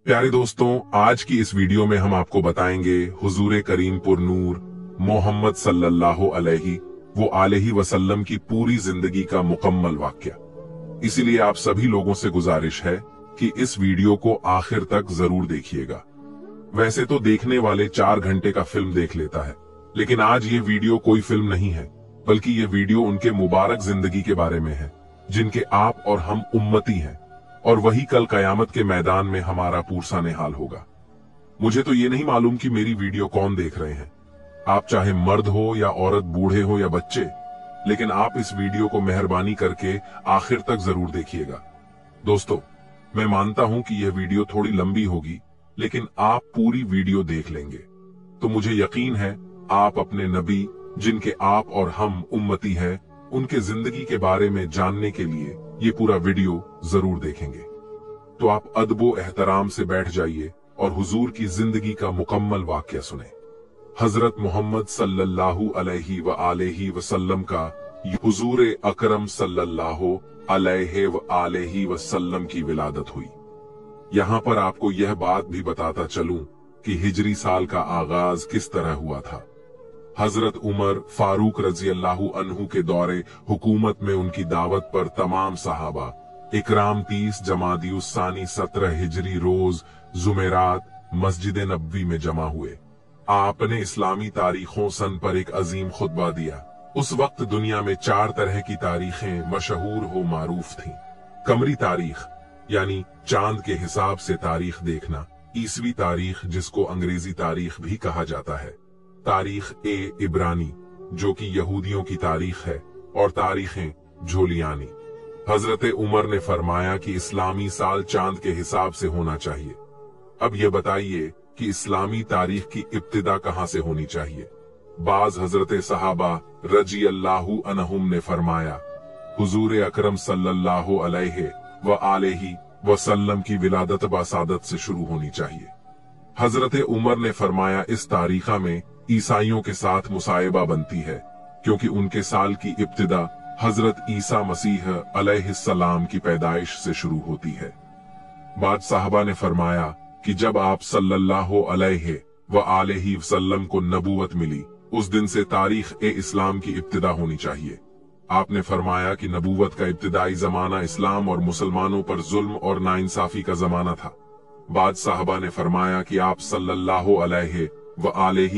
प्यारे दोस्तों, आज की इस वीडियो में हम आपको बताएंगे हुजूर करीम पुर नूर मोहम्मद सल्लल्लाहु अलैहि वसल्लम की पूरी जिंदगी का मुकम्मल वाक्या। इसीलिए आप सभी लोगों से गुजारिश है कि इस वीडियो को आखिर तक जरूर देखिएगा। वैसे तो देखने वाले 4 घंटे का फिल्म देख लेता है, लेकिन आज ये वीडियो कोई फिल्म नहीं है, बल्कि ये वीडियो उनके मुबारक जिंदगी के बारे में है, जिनके आप और हम उम्मती हैं, और वही कल कयामत के मैदान में हमारा पूरसा निहाल होगा। मुझे तो ये नहीं मालूम कि मेरी वीडियो कौन देख रहे हैं, आप चाहे मर्द हो या औरत, बूढ़े हो या बच्चे, लेकिन आप इस वीडियो को मेहरबानी करके आखिर तक जरूर देखिएगा। दोस्तों, मैं मानता हूं कि यह वीडियो थोड़ी लंबी होगी, लेकिन आप पूरी वीडियो देख लेंगे तो मुझे यकीन है आप अपने नबी, जिनके आप और हम उम्मती हैं, उनके जिंदगी के बारे में जानने के लिए ये पूरा वीडियो जरूर देखेंगे। तो आप अदबो एहतराम से बैठ जाइए और हुजूर की जिंदगी का मुकम्मल वाकया सुने। हजरत मोहम्मद सल्लल्लाहु अलैहि वसल्लम का हुजूर अकरम सल्लल्लाहु अलैहि वसल्लम की विलादत हुई। यहाँ पर आपको यह बात भी बताता चलूं कि हिजरी साल का आगाज किस तरह हुआ था। हजरत उमर फारूक रजी अल्लाहु अन्हु के दौरे हुकूमत में उनकी दावत पर तमाम सहाबा इकराम 30 जमादी उस्सानी 17 हिजरी रोज जुमेरात मस्जिद नबवी में जमा हुए। आपने इस्लामी तारीखों सन पर एक अजीम खुतबा दिया। उस वक्त दुनिया में 4 तरह की तारीखें मशहूर हो मारूफ थीं। कमरी तारीख यानी चांद के हिसाब से तारीख देखना, ईसवी तारीख जिसको अंग्रेजी तारीख भी कहा जाता है, तारीख ए इब्रानी जो कि यहूदियों की तारीख है, और तारीखें झोलियानी। हजरत उमर ने फरमाया कि इस्लामी साल चांद के हिसाब से होना चाहिए। अब यह बताइए कि इस्लामी तारीख की इब्तिदा कहां से होनी चाहिए। बाज हजरत सहाबा रजी अल्लाहु अन्हुम ने फरमाया, हुजूर अकरम सल्लल्लाहु अलैहि वसल्लम की विलादत बासादत से शुरू होनी चाहिए। हजरत उमर ने फरमाया, इस तारीखा में ईसाइयों के साथ मुसाहिबा बनती है, क्योंकि उनके साल की इब्तिदा हजरत ईसा मसीह अलैहिस्सलाम की पैदाइश से शुरू होती है। बाद साहबा ने फरमाया कि जब आप सल्लल्लाहु अलैहि वसल्लम को नबूवत मिली, उस दिन से तारीख ए इस्लाम की इब्तिदा होनी चाहिए। आपने फरमाया कि नबूवत का इब्तिदाई जमाना इस्लाम और मुसलमानों पर जुल्म और नाइंसाफी का जमाना था। बाद साहबा ने फरमाया कि आप सल्लल्लाहु अलैहि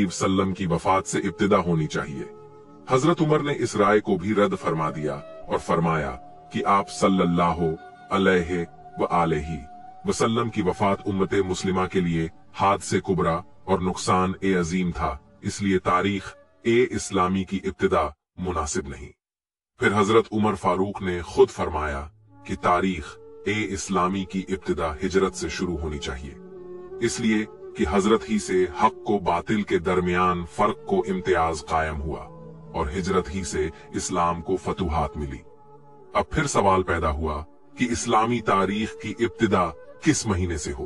वसल्लम की वफात से इब्तिदा होनी चाहिए। हजरत उमर ने इस राय को भी रद्द फरमा दिया और फरमाया कि आप सल्लल्लाहु अलैहि वसल्लम की वफात उम्मते मुस्लिमा के लिए हादसे कुबरा और नुकसान ए अजीम था, इसलिए तारीख ए इस्लामी की इब्तिदा मुनासिब नहीं। फिर हजरत उमर फारूक ने खुद फरमाया कि तारीख ए इस्लामी की इब्तिदा हिजरत से शुरू होनी चाहिए, इसलिए कि हजरत ही से हक को बातिल के दरमियान फर्क को इम्तियाज कायम हुआ और हिजरत ही से इस्लाम को फतुहात मिली। अब फिर सवाल पैदा हुआ कि इस्लामी तारीख की इब्तिदा किस महीने से हो।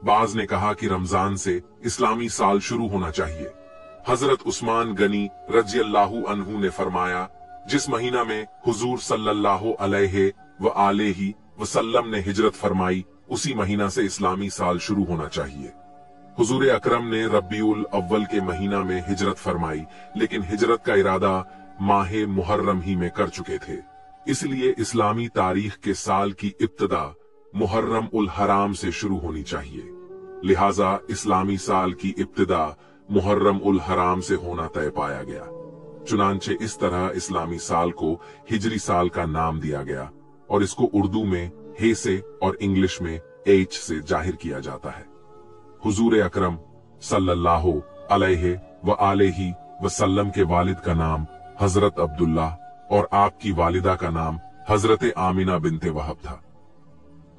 बाज ने कहा कि रमजान से इस्लामी साल शुरू होना चाहिए। हजरत उस्मान गनी रजी अल्लाहु अन्हु ने फरमाया, जिस महीना में हुजूर सल्लल्लाहु अलैहि वसल्लम ने हिजरत फरमाई, उसी महीना से इस्लामी साल शुरू होना चाहिए। हुजूर अकरम ने रब्बीउल अव्वल के महीना में हिजरत फरमाई, लेकिन हिजरत का इरादा माहे मुहर्रम ही में कर चुके थे, इसलिए इस्लामी तारीख के साल की इब्तिदा मुहर्रम उल हराम से शुरू होनी चाहिए। लिहाजा इस्लामी साल की इब्तिदा मुहर्रम उल हराम से होना तय पाया गया। चुनांचे इस तरह इस्लामी साल को हिजरी साल का नाम दिया गया और इसको उर्दू में हे से और इंग्लिश में एच से जाहिर किया जाता है। हुजूर अकरम सल्लल्लाहु अलैहि वसल्लम के वालिद का नाम हजरत अब्दुल्ला और आपकी वालिदा का नाम हजरत आमिना बिनते वहब था।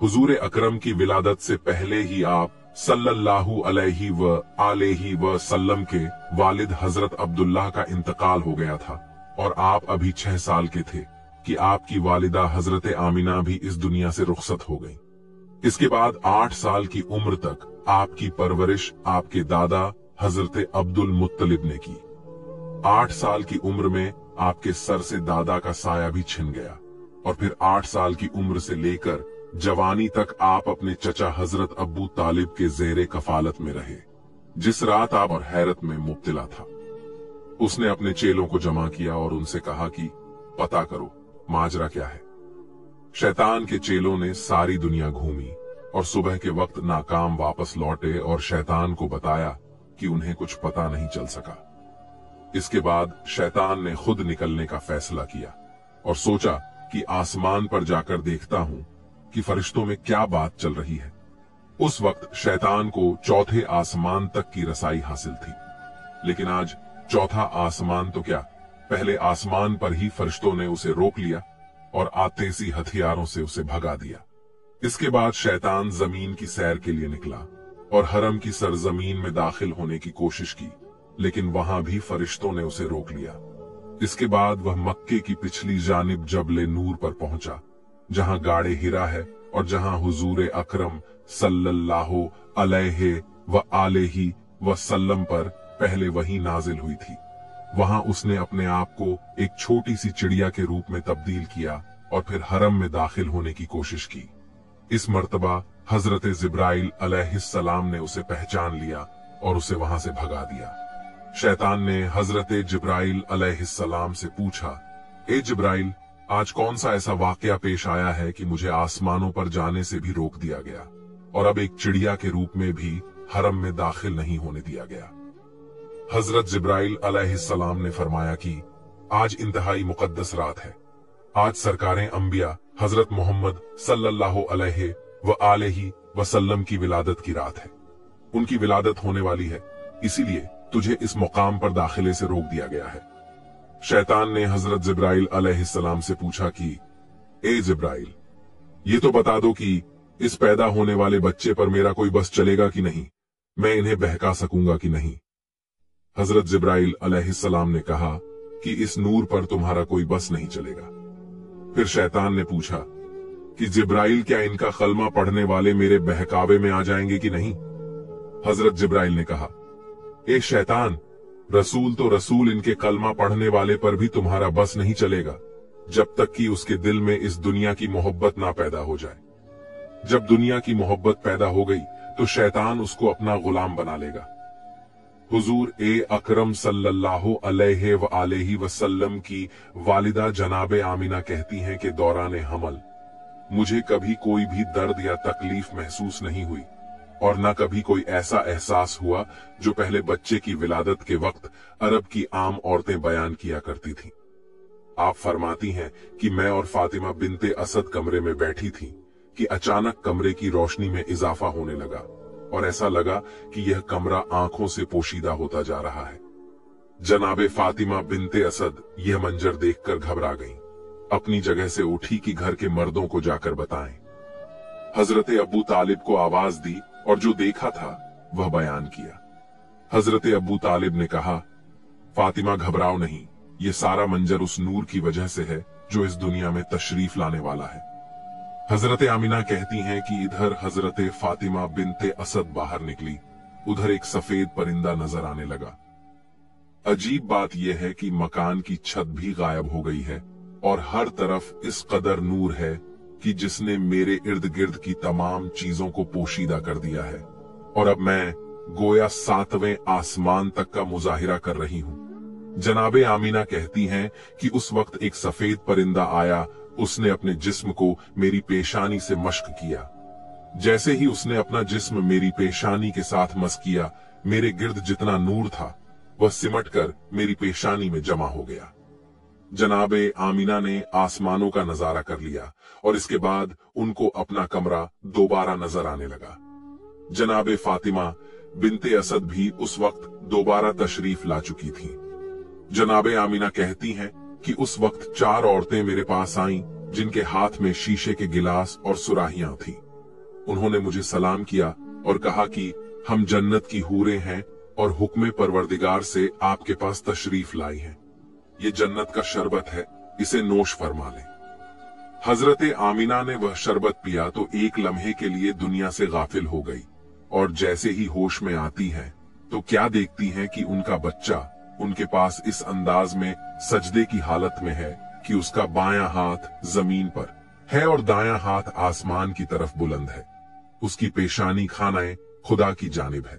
हुजूर अकरम की विलादत से पहले ही आप सल्लल्लाहु अलैहि वसल्लम के वालिद हजरत अब्दुल्ला का इंतकाल हो गया था और आप अभी 6 साल के थे कि आपकी वालिदा हजरत आमिना भी इस दुनिया से रुखसत हो गई। इसके बाद 8 साल की उम्र तक आपकी परवरिश आपके दादा हजरत अब्दुल मुत्तलिब ने की। 8 साल की उम्र में आपके सर से दादा का साया भी छिन गया और फिर 8 साल की उम्र से लेकर जवानी तक आप अपने चचा हजरत अब्बू तालिब के ज़ेरे कफालत में रहे, जिस रात आप और हैरत में मुब्तला था। उसने अपने चेलों को जमा किया और उनसे कहा कि पता करो माजरा क्या है। शैतान के चेलों ने सारी दुनिया घूमी और सुबह के वक्त नाकाम वापस लौटे और शैतान को बताया कि उन्हें कुछ पता नहीं चल सका। इसके बाद शैतान ने खुद निकलने का फैसला किया और सोचा कि आसमान पर जाकर देखता हूं कि फरिश्तों में क्या बात चल रही है। उस वक्त शैतान को चौथे आसमान तक की रसाई हासिल थी, लेकिन आज चौथा आसमान तो क्या, पहले आसमान पर ही फरिश्तों ने उसे रोक लिया और आतेशी हथियारों से उसे भगा दिया। इसके बाद शैतान जमीन की सैर के लिए निकला और हरम की सरजमीन में दाखिल होने की कोशिश की, लेकिन वहां भी फरिश्तों ने उसे रोक लिया। इसके बाद वह मक्के की पिछली जानिब जबले नूर पर पहुंचा, जहां गाड़े हिरा है और जहां हुजूर अकरम सल्लल्लाहु अलैहि व आलिहि वसल्लम पर पहले वही नाजिल हुई थी। वहां उसने अपने आप को एक छोटी सी चिड़िया के रूप में तब्दील किया और फिर हरम में दाखिल होने की कोशिश की। इस मर्तबा हजरत जिब्राइल अलैहिस्सलाम ने उसे पहचान लिया और उसे वहां से भगा दिया। शैतान ने हजरत जिब्राइल अलैहिस्सलाम से पूछा, ए जिब्राइल, आज कौन सा ऐसा वाकया पेश आया है कि मुझे आसमानों पर जाने से भी रोक दिया गया और अब एक चिड़िया के रूप में भी हरम में दाखिल नहीं होने दिया गया। हजरत जिब्राइल अलैहिस्सलाम ने फरमाया कि आज इंतहाई मुकद्दस रात है। आज सरकारें अंबिया हजरत मोहम्मद सल्लल्लाहु अलैहि व आलिहि वसल्लम की विलादत की रात है। उनकी विलादत होने वाली है, इसीलिए तुझे इस मुकाम पर दाखिले से रोक दिया गया है। शैतान ने हजरत जिब्राइल अलैहिस्सलाम से पूछा कि ए जिब्राइल, ये तो बता दो कि इस पैदा होने वाले बच्चे पर मेरा कोई बस चलेगा कि नहीं, मैं इन्हें बहका सकूंगा कि नहीं। हजरत जिब्राइल अलैहिस्सलाम ने कहा कि इस नूर पर तुम्हारा कोई बस नहीं चलेगा। फिर शैतान ने पूछा कि जिब्राइल, क्या इनका कलमा पढ़ने वाले मेरे बहकावे में आ जाएंगे कि नहीं। हजरत जिब्राइल ने कहा, ए शैतान, रसूल तो रसूल, इनके कलमा पढ़ने वाले पर भी तुम्हारा बस नहीं चलेगा जब तक कि उसके दिल में इस दुनिया की मोहब्बत ना पैदा हो जाए। जब दुनिया की मोहब्बत पैदा हो गई तो शैतान उसको अपना गुलाम बना लेगा। हुजूर ए अकरम सल्लल्लाहु अलैहि व आलिहि वसल्लम की वालिदा जनाबे आमिना कहती हैं कि दौरान हमल मुझे कभी कोई भी दर्द या तकलीफ महसूस नहीं हुई और न कभी कोई ऐसा एहसास हुआ जो पहले बच्चे की विलादत के वक्त अरब की आम औरतें बयान किया करती थीं। आप फरमाती हैं कि मैं और फातिमा बिनते असद कमरे में बैठी थीं कि अचानक कमरे की रोशनी में इजाफा होने लगा और ऐसा लगा कि यह कमरा आंखों से पोशीदा होता जा रहा है। जनाबे फातिमा बिनते असद यह मंजर देखकर घबरा गईं। अपनी जगह से उठी कि घर के मर्दों को जाकर बताएं। हजरत अब्बू तालिब को आवाज दी और जो देखा था वह बयान किया। हजरत अब्बू तालिब ने कहा, फातिमा घबराओ नहीं, ये सारा मंजर उस नूर की वजह से है जो इस दुनिया में तशरीफ लाने वाला है। हजरत आमिना कहती हैं कि इधर हजरत फातिमा बिनते असद बाहर निकली, उधर एक सफेद परिंदा नजर आने लगा। अजीब बात यह है कि मकान की छत भी गायब हो गई है और हर तरफ इस कदर नूर है कि जिसने मेरे इर्द गिर्द की तमाम चीजों को पोशीदा कर दिया है और अब मैं गोया 7वें आसमान तक का मुजाहिरा कर रही हूं। जनाबे आमीना कहती हैं कि उस वक्त एक सफेद परिंदा आया, उसने अपने जिस्म को मेरी पेशानी से मश्क किया। जैसे ही उसने अपना जिस्म मेरी पेशानी के साथ मस किया, मेरे गिर्द जितना नूर था वह सिमट कर मेरी पेशानी में जमा हो गया। जनाबे आमीना ने आसमानों का नजारा कर लिया और इसके बाद उनको अपना कमरा दोबारा नजर आने लगा। जनाबे फातिमा बिनते असद भी उस वक्त दोबारा तशरीफ ला चुकी थीं। जनाबे आमीना कहती हैं कि उस वक्त 4 औरतें मेरे पास आईं जिनके हाथ में शीशे के गिलास और सुराहियां थीं। उन्होंने मुझे सलाम किया और कहा कि हम जन्नत की हूरें हैं और हुक्म परवरदिगार से आपके पास तशरीफ लाई हैं। ये जन्नत का शरबत है, इसे नोश फरमा लें। हजरत आमीना ने वह शरबत पिया तो एक लम्हे के लिए दुनिया से गाफिल हो गई और जैसे ही होश में आती हैं तो क्या देखती हैं कि उनका बच्चा उनके पास इस अंदाज में सजदे की हालत में है कि उसका बायां हाथ जमीन पर है और दायां हाथ आसमान की तरफ बुलंद है। उसकी पेशानी खानाए खुदा की जानिब है।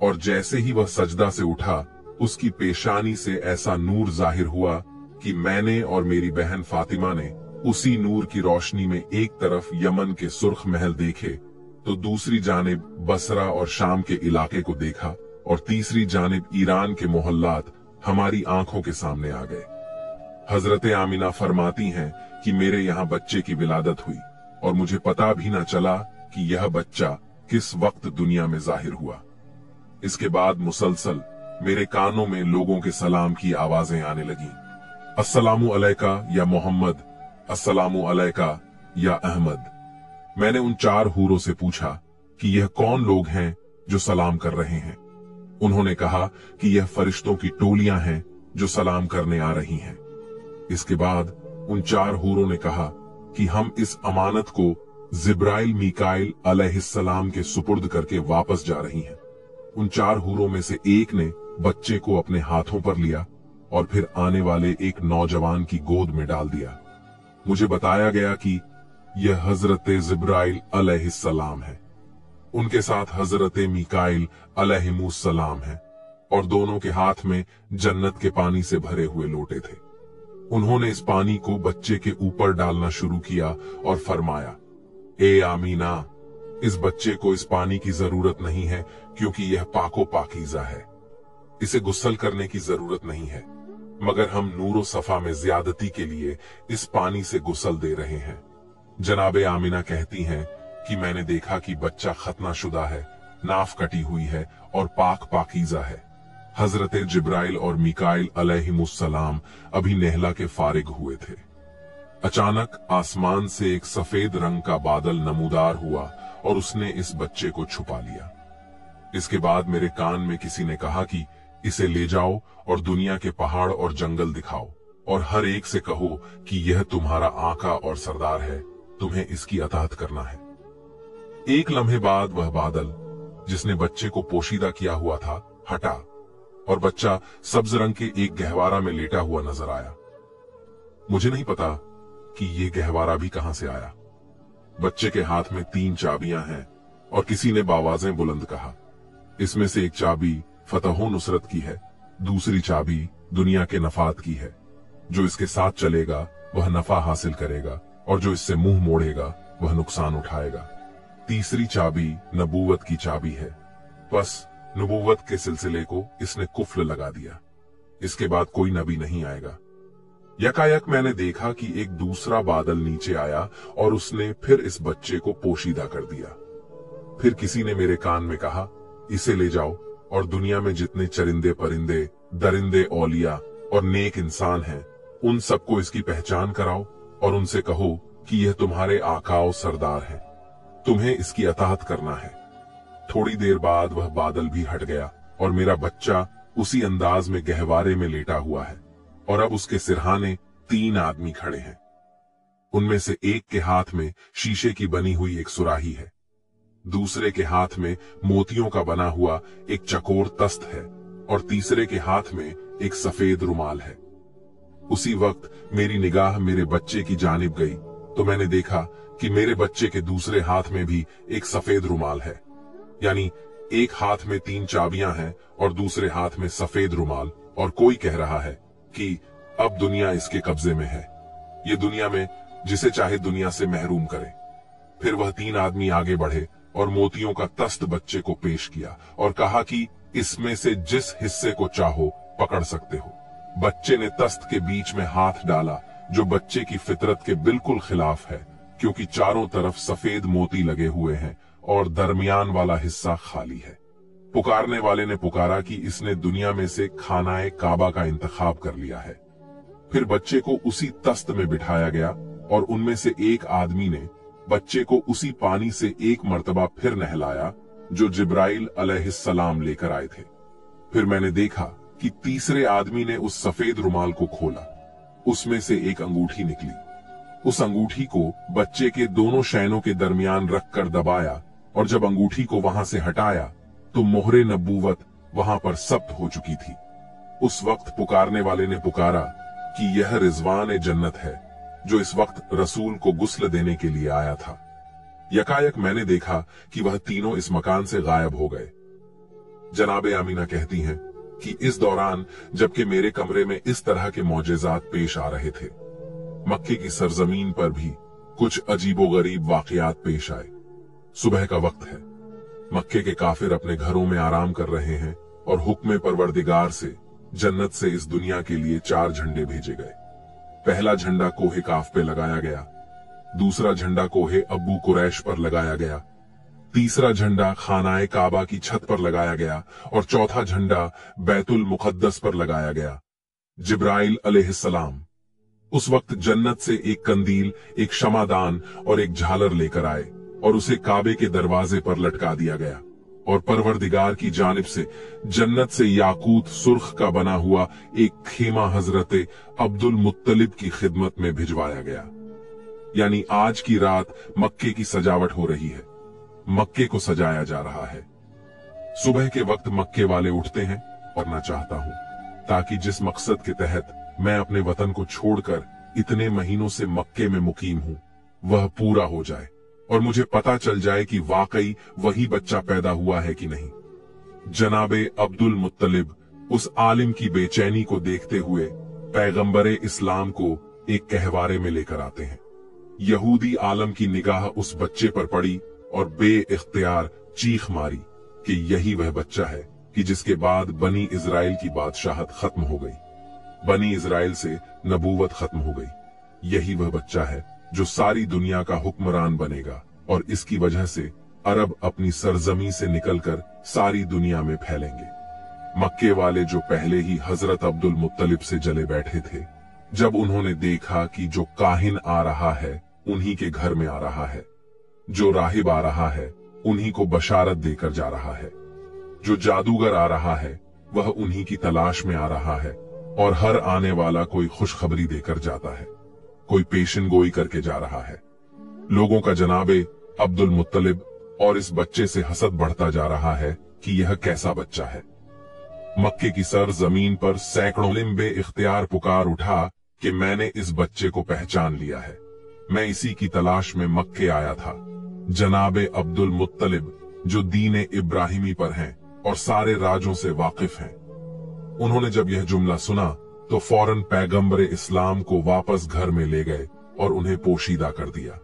और जैसे ही वह सजदा से उठा, उसकी पेशानी से ऐसा नूर जाहिर हुआ कि मैंने और मेरी बहन फातिमा ने उसी नूर की रोशनी में एक तरफ यमन के सुर्ख महल देखे तो दूसरी जानिब बसरा और शाम के इलाके को देखा और तीसरी जानिब ईरान के मोहल्लात हमारी आंखों के सामने आ गए। हजरत आमिना फरमाती हैं कि मेरे यहाँ बच्चे की विलादत हुई और मुझे पता भी न चला कि यह बच्चा किस वक्त दुनिया में जाहिर हुआ। इसके बाद मुसलसल मेरे कानों में लोगों के सलाम की आवाजें आने लगीं। अस्सलामु अलैका या मोहम्मद, अस्सलामु अलैका या अहमद। मैंने उन 4 हूरों से पूछा कि यह कौन लोग हैं जो सलाम कर रहे हैं। उन्होंने कहा कि यह फरिश्तों की टोलियां हैं जो सलाम करने आ रही हैं। इसके बाद उन 4 हूरों ने कहा कि हम इस अमानत को जिब्राइल मीकाइल अलैहिस्सलाम के सुपुर्द करके वापस जा रही हैं। उन 4 हूरों में से एक ने बच्चे को अपने हाथों पर लिया और फिर आने वाले एक नौजवान की गोद में डाल दिया। मुझे बताया गया कि यह हजरत जिब्राइल अलैहिस्सलाम है। उनके साथ हजरत मीकाइल अलैहिमुस्सलाम है और दोनों के हाथ में जन्नत के पानी से भरे हुए लोटे थे। उन्होंने इस पानी को बच्चे के ऊपर डालना शुरू किया और फरमाया, ए आमीना, इस बच्चे को इस पानी की जरूरत नहीं है क्योंकि यह पाको पाकीज़ा है। इसे गुस्ल करने की जरूरत नहीं है, मगर हम नूरो सफा में ज्यादती के लिए इस पानी से गुस्ल दे रहे हैं। जनाबे आमिना कहती हैं कि मैंने देखा कि बच्चा खतना है, नाफ कटी हुई है और पाक पाकीज़ा है। हजरत जिब्राइल और मीकाइल अलैहिमुस्सलाम अभी नेहला के फारिग हुए थे। अचानक आसमान से एक सफेद रंग का बादल नमूदार हुआ और उसने इस बच्चे को छुपा लिया। इसके बाद मेरे कान में किसी ने कहा कि इसे ले जाओ और दुनिया के पहाड़ और जंगल दिखाओ और हर एक से कहो कि यह तुम्हारा आका और सरदार है, तुम्हें इसकी अताअत करना है। एक लम्हे बाद वह बादल जिसने बच्चे को पोशीदा किया हुआ था हटा और बच्चा सब्ज रंग के एक गहवारा में लेटा हुआ नजर आया। मुझे नहीं पता कि यह गहवारा भी कहां से आया। बच्चे के हाथ में 3 चाबियां हैं और किसी ने बावाजें बुलंद कहा, इसमें से एक चाबी फतहो नुसरत की है, दूसरी चाबी दुनिया के नफात की है। जो इसके साथ चलेगा वह नफा हासिल करेगा और जो इससे मुंह मोड़ेगा वह नुकसान उठाएगा। तीसरी चाबी नबूवत की चाबी है। बस नबूवत के सिलसिले को इसने कुफ्ल लगा दिया। इसके बाद कोई नबी नहीं आएगा। यकायक मैंने देखा कि एक दूसरा बादल नीचे आया और उसने फिर इस बच्चे को पोशीदा कर दिया। फिर किसी ने मेरे कान में कहा, इसे ले जाओ और दुनिया में जितने चरिंदे परिंदे, दरिंदे, औलिया और नेक इंसान हैं, उन सबको इसकी पहचान कराओ और उनसे कहो कि यह तुम्हारे आका सरदार है, तुम्हें इसकी अताअत करना है। थोड़ी देर बाद वह बादल भी हट गया और मेरा बच्चा उसी अंदाज में गहवारे में लेटा हुआ है और अब उसके सिरहाने 3 आदमी खड़े हैं। उनमें से एक के हाथ में शीशे की बनी हुई एक सुराही है, दूसरे के हाथ में मोतियों का बना हुआ एक चकोर तस्त है और तीसरे के हाथ में एक सफेद रुमाल है। उसी वक्त मेरी निगाह मेरे बच्चे की जानिब गई तो मैंने देखा कि मेरे बच्चे के दूसरे हाथ में भी एक सफेद रुमाल है, यानी एक हाथ में 3 चाबियां हैं और दूसरे हाथ में सफेद रुमाल, और कोई कह रहा है कि अब दुनिया इसके कब्जे में है, ये दुनिया में जिसे चाहे दुनिया से महरूम करे। फिर वह 3 आदमी आगे बढ़े और मोतियों का तस्त बच्चे को पेश किया और कहा कि इसमें से जिस हिस्से को चाहो पकड़ सकते हो। बच्चे ने तस्त के बीच में हाथ डाला जो बच्चे की फितरत के बिल्कुल खिलाफ है, क्योंकि चारों तरफ सफेद मोती लगे हुए हैं और दरमियान वाला हिस्सा खाली है। पुकारने वाले ने पुकारा कि इसने दुनिया में से खानाए काबा का इंतखाब कर लिया है। फिर बच्चे को उसी तस्त में बिठाया गया और उनमें से एक आदमी ने बच्चे को उसी पानी से एक मर्तबा फिर नहलाया जो जिब्राइल अलैहिस्सलाम लेकर आए थे। फिर मैंने देखा कि तीसरे आदमी ने उस सफेद रुमाल को खोला, उसमें से एक अंगूठी निकली। उस अंगूठी को बच्चे के दोनों शैनों के दरमियान रखकर दबाया और जब अंगूठी को वहां से हटाया तो मोहरे नबूवत वहां पर सब्त हो चुकी थी। उस वक्त पुकारने वाले ने पुकारा कि यह रिजवान जन्नत है, जो इस वक्त रसूल को गुस्ल देने के लिए आया था। यकायक मैंने देखा कि वह तीनों इस मकान से गायब हो गए। जनाबे आमीना कहती हैं कि इस दौरान जबकि मेरे कमरे में इस तरह के मौजेजात पेश आ रहे थे, मक्के की सरजमीन पर भी कुछ अजीबोगरीब वाकयात पेश आए। सुबह का वक्त है, मक्के के काफिर अपने घरों में आराम कर रहे हैं और हुक्म परवरदिगार से जन्नत से इस दुनिया के लिए 4 झंडे भेजे गए। पहला झंडा कोहे काफ पे लगाया गया, दूसरा झंडा कोहे अब्बू कुरैश पर लगाया गया, तीसरा झंडा खानाए काबा की छत पर लगाया गया और चौथा झंडा बैतुल मुकद्दस पर लगाया गया। जिब्राइल अलैहिस्सलाम उस वक्त जन्नत से एक कंदील, एक शमादान और एक झालर लेकर आए और उसे काबे के दरवाजे पर लटका दिया गया और परवरदिगार की जानिब से जन्नत से याकूत सुर्ख का बना हुआ एक खेमा हजरत अब्दुल मुत्तलिब की खिदमत में भिजवाया गया। यानी आज की रात मक्के की सजावट हो रही है, मक्के को सजाया जा रहा है। सुबह के वक्त मक्के वाले उठते हैं और मैं चाहता हूं ताकि जिस मकसद के तहत मैं अपने वतन को छोड़कर इतने महीनों से मक्के में मुकीम हूं वह पूरा हो जाए और मुझे पता चल जाए कि वाकई वही बच्चा पैदा हुआ है कि नहीं। जनाबे अब्दुल मुत्तलिब उस आलिम की बेचैनी को देखते हुए पैगंबरे इस्लाम को एक कहवारे में लेकर आते हैं। यहूदी आलम की निगाह उस बच्चे पर पड़ी और बे-इख्तियार चीख मारी कि यही वह बच्चा है कि जिसके बाद बनी इजराइल की बादशाहत खत्म हो गई, बनी इजराइल से नबूवत खत्म हो गई। यही वह बच्चा है जो सारी दुनिया का हुक्मरान बनेगा और इसकी वजह से अरब अपनी सरजमी से निकलकर सारी दुनिया में फैलेंगे। मक्के वाले जो पहले ही हजरत अब्दुल मुत्तलिब से जले बैठे थे, जब उन्होंने देखा कि जो काहिन आ रहा है उन्हीं के घर में आ रहा है, जो राहिब आ रहा है उन्हीं को बशारत देकर जा रहा है, जो जादूगर आ रहा है वह उन्हीं की तलाश में आ रहा है और हर आने वाला कोई खुशखबरी देकर जाता है, कोई पेशन गोई करके जा रहा है। लोगों का जनाबे अब्दुल मुत्तलिब और इस बच्चे से हसद बढ़ता जा रहा है कि यह कैसा बच्चा है। मक्के की सर जमीन पर सैकड़ों लिम्बे इख्तियार पुकार उठा कि मैंने इस बच्चे को पहचान लिया है, मैं इसी की तलाश में मक्के आया था। जनाबे अब्दुल मुत्तलिब जो दीन इब्राहिमी पर हैं और सारे राजों से वाकिफ हैं। उन्होंने जब यह जुमला सुना तो फौरन पैगंबरे इस्लाम को वापस घर में ले गए और उन्हें पोशीदा कर दिया।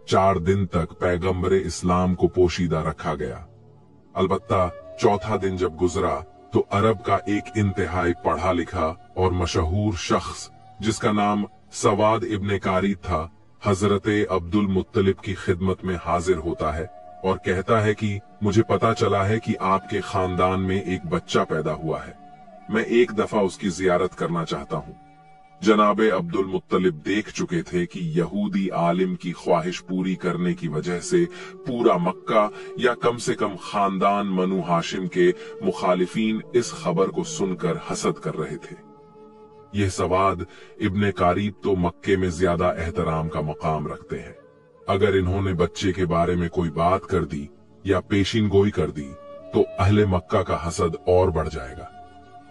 4 दिन तक पैगंबरे इस्लाम को पोशीदा रखा गया। अलबत्ता चौथा दिन जब गुजरा तो अरब का एक इंतहाई पढ़ा लिखा और मशहूर शख्स जिसका नाम सवाद इब्ने कारी था, हजरत अब्दुल मुत्तलिब की खिदमत में हाजिर होता है और कहता है कि मुझे पता चला है कि आपके खानदान में एक बच्चा पैदा हुआ है, मैं एक दफा उसकी जियारत करना चाहता हूं। जनाबे अब्दुल मुत्तलिब देख चुके थे कि यहूदी आलिम की ख्वाहिश पूरी करने की वजह से पूरा मक्का या कम से कम खानदान बनु हाशिम के मुखालिफीन इस खबर को सुनकर हसद कर रहे थे। यह सवाद इब्ने कारीब तो मक्के में ज्यादा एहतराम का मकाम रखते हैं। अगर इन्होंने बच्चे के बारे में कोई बात कर दी या पेशिन गोई कर दी तो अहले मक्का का हसद और बढ़ जाएगा।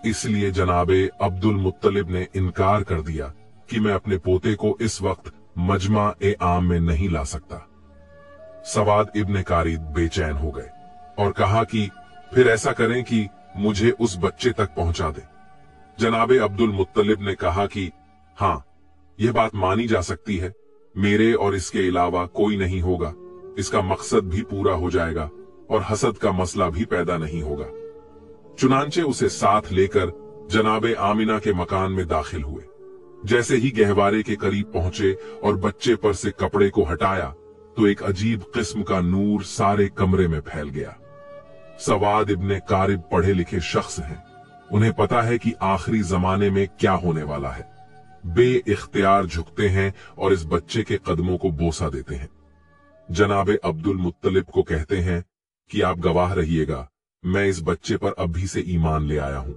इसलिए जनाबे अब्दुल मुत्तलिब ने इनकार कर दिया कि मैं अपने पोते को इस वक्त मजमा ए आम में नहीं ला सकता। सवाद इब्ने कारीब बेचैन हो गए और कहा कि फिर ऐसा करें कि मुझे उस बच्चे तक पहुंचा दे। जनाबे अब्दुल मुत्तलिब ने कहा कि हाँ, यह बात मानी जा सकती है, मेरे और इसके अलावा कोई नहीं होगा, इसका मकसद भी पूरा हो जाएगा और हसद का मसला भी पैदा नहीं होगा। चुनांचे उसे साथ लेकर जनाबे आमिना के मकान में दाखिल हुए। जैसे ही गहवारे के करीब पहुंचे और बच्चे पर से कपड़े को हटाया तो एक अजीब किस्म का नूर सारे कमरे में फैल गया। सवाद इब्ने कारिब पढ़े लिखे शख्स हैं, उन्हें पता है कि आखिरी जमाने में क्या होने वाला है। बे-इख्तियार झुकते हैं और इस बच्चे के कदमों को बोसा देते हैं। जनाबे अब्दुल मुत्तलिब को कहते हैं कि आप गवाह रहिएगा, मैं इस बच्चे पर अभी से ईमान ले आया हूं।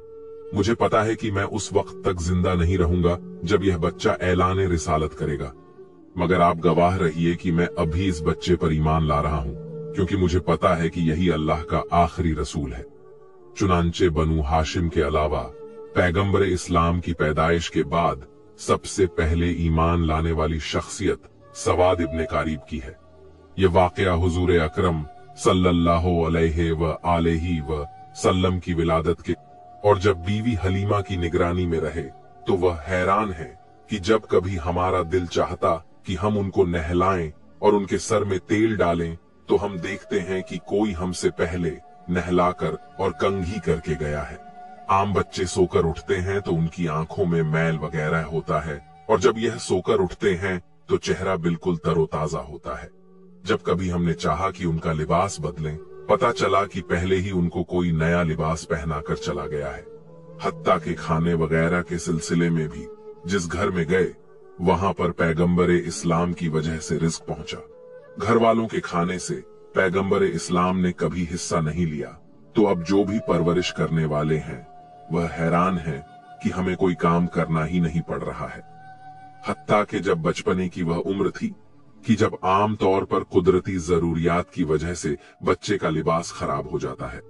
मुझे पता है कि मैं उस वक्त तक जिंदा नहीं रहूंगा जब यह बच्चा ऐलान रिसालत करेगा, मगर आप गवाह रहिए कि मैं अभी इस बच्चे पर ईमान ला रहा हूं, क्योंकि मुझे पता है कि यही अल्लाह का आखिरी रसूल है। चुनांचे बनु हाशिम के अलावा पैगंबर इस्लाम की पैदाइश के बाद सबसे पहले ईमान लाने वाली शख्सियत सवाद इब्न कारिब की है। यह वाकया हुजूर अकरम सल्लल्लाहु अलैहि व आलिहि व सल्लम की विलादत के और जब बीवी हलीमा की निगरानी में रहे तो वह हैरान है कि जब कभी हमारा दिल चाहता कि हम उनको नहलाएं और उनके सर में तेल डालें तो हम देखते हैं कि कोई हमसे पहले नहलाकर और कंघी करके गया है। आम बच्चे सोकर उठते हैं तो उनकी आंखों में मैल वगैरह होता है और जब यह सोकर उठते हैं तो चेहरा बिल्कुल तरोताजा होता है। जब कभी हमने चाहा कि उनका लिबास बदलें, पता चला कि पहले ही उनको कोई नया लिबास पहनाकर चला गया है। हत्ता के खाने वगैरह के सिलसिले में भी जिस घर में गए वहां पर पैगंबरे इस्लाम की वजह से रिज्क पहुंचा। घर वालों के खाने से पैगंबरे इस्लाम ने कभी हिस्सा नहीं लिया, तो अब जो भी परवरिश करने वाले हैं वह हैरान हैं कि हमें कोई काम करना ही नहीं पड़ रहा है। हत्ता के जब बचपने की वह उम्र थी कि जब आम तौर पर कुदरती जरूरियात की वजह से बच्चे का लिबास खराब हो जाता है।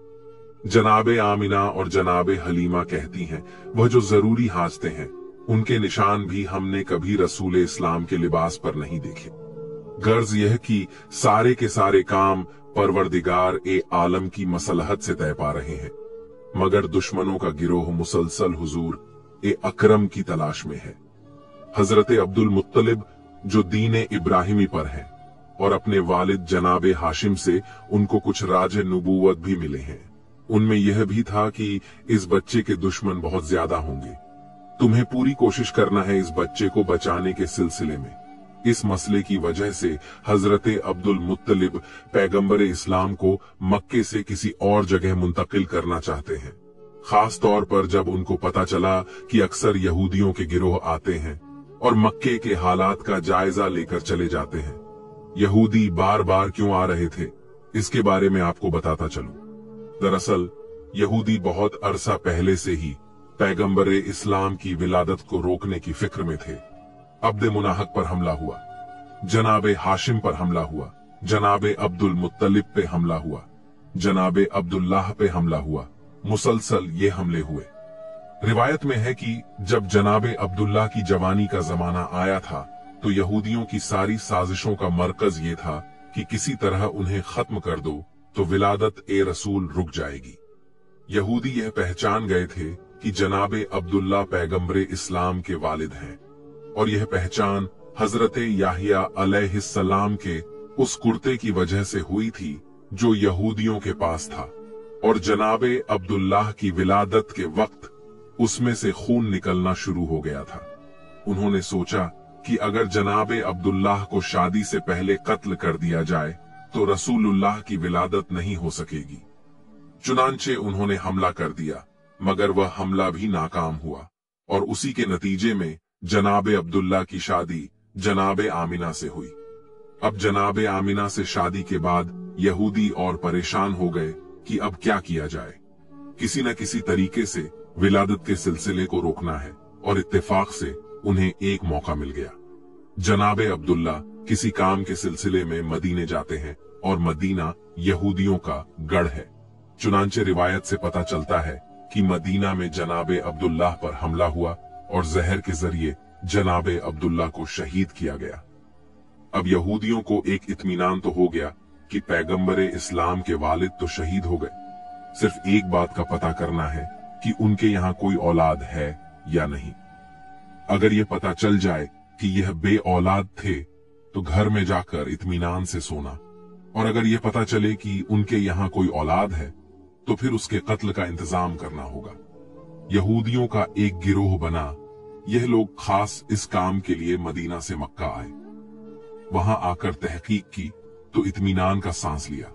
जनाबे आमिना और जनाबे हलीमा कहती हैं वह जो जरूरी हाजते हैं उनके निशान भी हमने कभी रसूल इस्लाम के लिबास पर नहीं देखे। गर्ज यह कि सारे के सारे काम परवरदिगार ए आलम की मसलहत से तय पा रहे हैं, मगर दुश्मनों का गिरोह मुसलसल हुजूर ए अकरम की तलाश में है। हजरत अब्दुल मुत्तलिब जो दीन इब्राहिमी पर हैं और अपने वालिद जनाबे हाशिम से उनको कुछ राज नबूवत भी मिले हैं, उनमें यह भी था कि इस बच्चे के दुश्मन बहुत ज्यादा होंगे। तुम्हें पूरी कोशिश करना है इस बच्चे को बचाने के सिलसिले में। इस मसले की वजह से हजरत अब्दुल मुत्तलिब पैगंबर इस्लाम को मक्के से किसी और जगह मुंतकिल करना चाहते हैं। खास तौर पर जब उनको पता चला कि अक्सर यहूदियों के गिरोह आते हैं और मक्के के हालात का जायजा लेकर चले जाते हैं। यहूदी बार बार क्यों आ रहे थे, इसके बारे में आपको बताता चलूं। दरअसल यहूदी बहुत अरसा पहले से ही पैगंबर इस्लाम की विलादत को रोकने की फिक्र में थे। अब्द मुनाहक पर हमला हुआ, जनाबे हाशिम पर हमला हुआ, जनाबे अब्दुल मुत्तलिब पे हमला हुआ, जनाबे अब्दुल्लाह पे हमला हुआ। मुसलसल ये हमले हुए। रिवायत में है कि जब जनाबे अब्दुल्लाह की जवानी का जमाना आया था तो यहूदियों की सारी साजिशों का मरकज ये था कि किसी तरह उन्हें खत्म कर दो तो विलादत ए रसूल रुक जाएगी। यहूदी यह पहचान गए थे कि जनाबे अब्दुल्ला पैगंबर इस्लाम के वालिद हैं और यह पहचान हजरत याहिया अलैहिस्सलाम के उस कुर्ते की वजह से हुई थी जो यहूदियों के पास था और जनाबे अब्दुल्लाह की विलादत के वक्त उसमें से खून निकलना शुरू हो गया था। उन्होंने सोचा कि अगर जनाबे अब्दुल्लाह को शादी से पहले कत्ल कर दिया जाए तो रसूलुल्लाह की विलादत नहीं हो सकेगी। चुनांचे उन्होंने हमला कर दिया, मगर वह हमला भी नाकाम हुआ और उसी के नतीजे में जनाबे अब्दुल्ला की शादी जनाबे आमिना से हुई। अब जनाबे आमिना से शादी के बाद यहूदी और परेशान हो गए कि अब क्या किया जाए। किसी न किसी तरीके से विलादत के सिलसिले को रोकना है और इत्तेफाक से उन्हें एक मौका मिल गया। जनाबे अब्दुल्ला किसी काम के सिलसिले में मदीने जाते हैं और मदीना यहूदियों का गढ़ है। चुनांचे रिवायत से पता चलता है कि मदीना में जनाबे अब्दुल्लाह पर हमला हुआ और जहर के जरिए जनाबे अब्दुल्ला को शहीद किया गया। अब यहूदियों को एक इत्मीनान तो हो गया कि पैगंबरे इस्लाम के वालिद तो शहीद हो गए। सिर्फ एक बात का पता करना है कि उनके यहाँ कोई औलाद है या नहीं। अगर ये पता चल जाए कि यह बे औलाद थे तो घर में जाकर इत्मीनान से सोना, और अगर ये पता चले कि उनके यहाँ कोई औलाद है तो फिर उसके कत्ल का इंतजाम करना होगा। यहूदियों का एक गिरोह बना। यह लोग खास इस काम के लिए मदीना से मक्का आए। वहां आकर तहकीक की तो इत्मीनान का सांस लिया।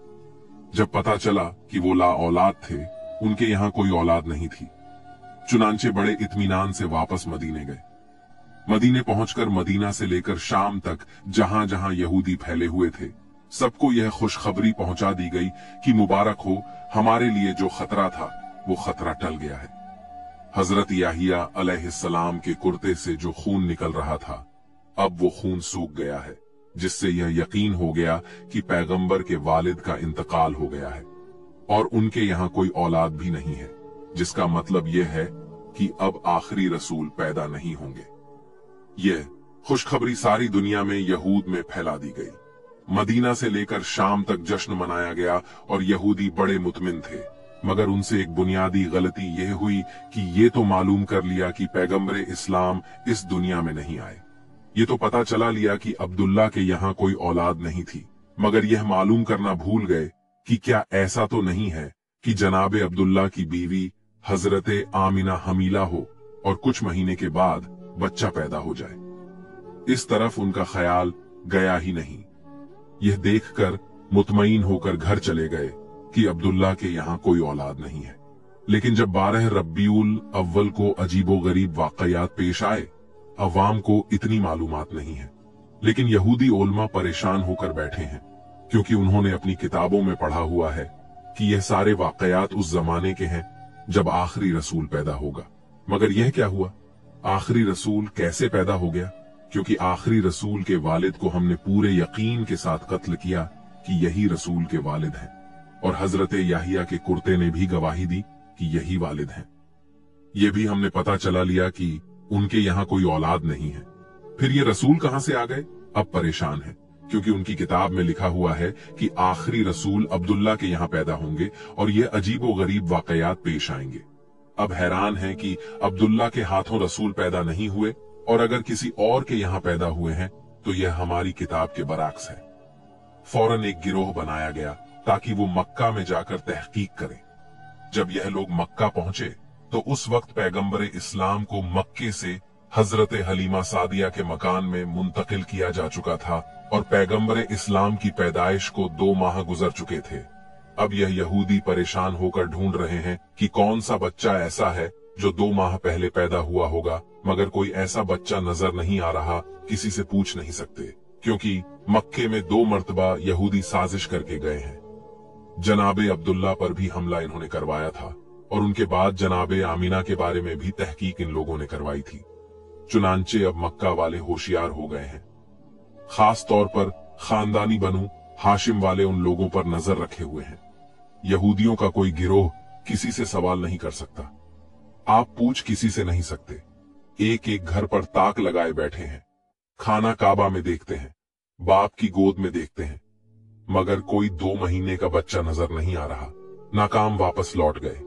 जब पता चला कि वो ला औलाद थे, उनके यहाँ कोई औलाद नहीं थी, चुनांचे बड़े इत्मीनान से वापस मदीने गए। मदीने पहुंचकर मदीना से लेकर शाम तक जहां जहां यहूदी फैले हुए थे, सबको यह खुशखबरी पहुंचा दी गई कि मुबारक हो, हमारे लिए जो खतरा था वो खतरा टल गया है। हजरत याहिया अलैहिस्सलाम के कुर्ते से जो खून निकल रहा था, अब वो खून सूख गया है, जिससे यह यकीन हो गया कि पैगंबर के वालिद का इंतकाल हो गया है और उनके यहाँ कोई औलाद भी नहीं है, जिसका मतलब यह है कि अब आखिरी रसूल पैदा नहीं होंगे। यह खुशखबरी सारी दुनिया में यहूद में फैला दी गई। मदीना से लेकर शाम तक जश्न मनाया गया और यहूदी बड़े मुतमिन थे, मगर उनसे एक बुनियादी गलती यह हुई कि ये तो मालूम कर लिया कि पैगंबरे इस्लाम इस दुनिया में नहीं आए। ये तो पता चला लिया कि अब्दुल्ला के यहाँ कोई औलाद नहीं थी, मगर यह मालूम करना भूल गए कि क्या ऐसा तो नहीं है कि जनाबे अब्दुल्ला की बीवी हजरते आमिना हमीला हो और कुछ महीने के बाद बच्चा पैदा हो जाए। इस तरफ उनका ख्याल गया ही नहीं। यह देखकर मुतमईन होकर घर चले गए कि अब्दुल्ला के यहाँ कोई औलाद नहीं है। लेकिन जब 12 रब्बीउल अव्वल को अजीबोगरीब वाकयात पेश आए, अवाम को इतनी मालूमात नहीं है, लेकिन यहूदी ओलमा परेशान होकर बैठे हैं, क्योंकि उन्होंने अपनी किताबों में पढ़ा हुआ है कि यह सारे वाकयात उस जमाने के हैं जब आखिरी रसूल पैदा होगा। मगर यह क्या हुआ? आखिरी रसूल कैसे पैदा हो गया? क्योंकि आखिरी रसूल के वालिद को हमने पूरे यकीन के साथ कत्ल किया कि यही रसूल के वालिद हैं, और हजरत याहिया के कुर्ते ने भी गवाही दी कि यही वालिद हैं। यह भी हमने पता चला लिया कि उनके यहाँ कोई औलाद नहीं है। फिर ये रसूल कहां से आ गए? अब परेशान है, क्योंकि उनकी किताब में लिखा हुआ है कि आखिरी रसूल अब्दुल्ला के यहाँ पैदा होंगे और ये अजीबो गरीब वाकयात पेश आएंगे। अब हैरान है कि अब्दुल्ला के हाथों रसूल पैदा नहीं हुए, और अगर किसी और के यहाँ पैदा हुए हैं तो यह हमारी किताब के बरअक्स है। फौरन एक गिरोह बनाया गया ताकि वो मक्का में जाकर तहकीक करें। जब यह लोग मक्का पहुंचे तो उस वक्त पैगंबरे इस्लाम को मक्के से हजरत हलीमा सादिया के मकान में मुंतकिल किया जा चुका था, और पैगंबरे इस्लाम की पैदाइश को 2 माह गुजर चुके थे। अब यह यहूदी परेशान होकर ढूंढ रहे हैं कि कौन सा बच्चा ऐसा है जो 2 माह पहले पैदा हुआ होगा, मगर कोई ऐसा बच्चा नजर नहीं आ रहा, किसी से पूछ नहीं सकते, क्योंकि मक्के में 2 मर्तबा यहूदी साजिश करके गए हैं। जनाबे अब्दुल्ला पर भी हमला इन्होंने करवाया था, और उनके बाद जनाबे आमिना के बारे में भी तहकीक इन लोगों ने करवाई थी। चुनांचे अब मक्का वाले होशियार हो गए हैं। खास तौर पर खानदानी बनु हाशिम वाले उन लोगों पर नजर रखे हुए हैं। यहूदियों का कोई गिरोह किसी से सवाल नहीं कर सकता, आप पूछ किसी से नहीं सकते। एक एक घर पर ताक लगाए बैठे हैं, खाना काबा में देखते हैं, बाप की गोद में देखते हैं, मगर कोई 2 महीने का बच्चा नजर नहीं आ रहा। नाकाम वापस लौट गए।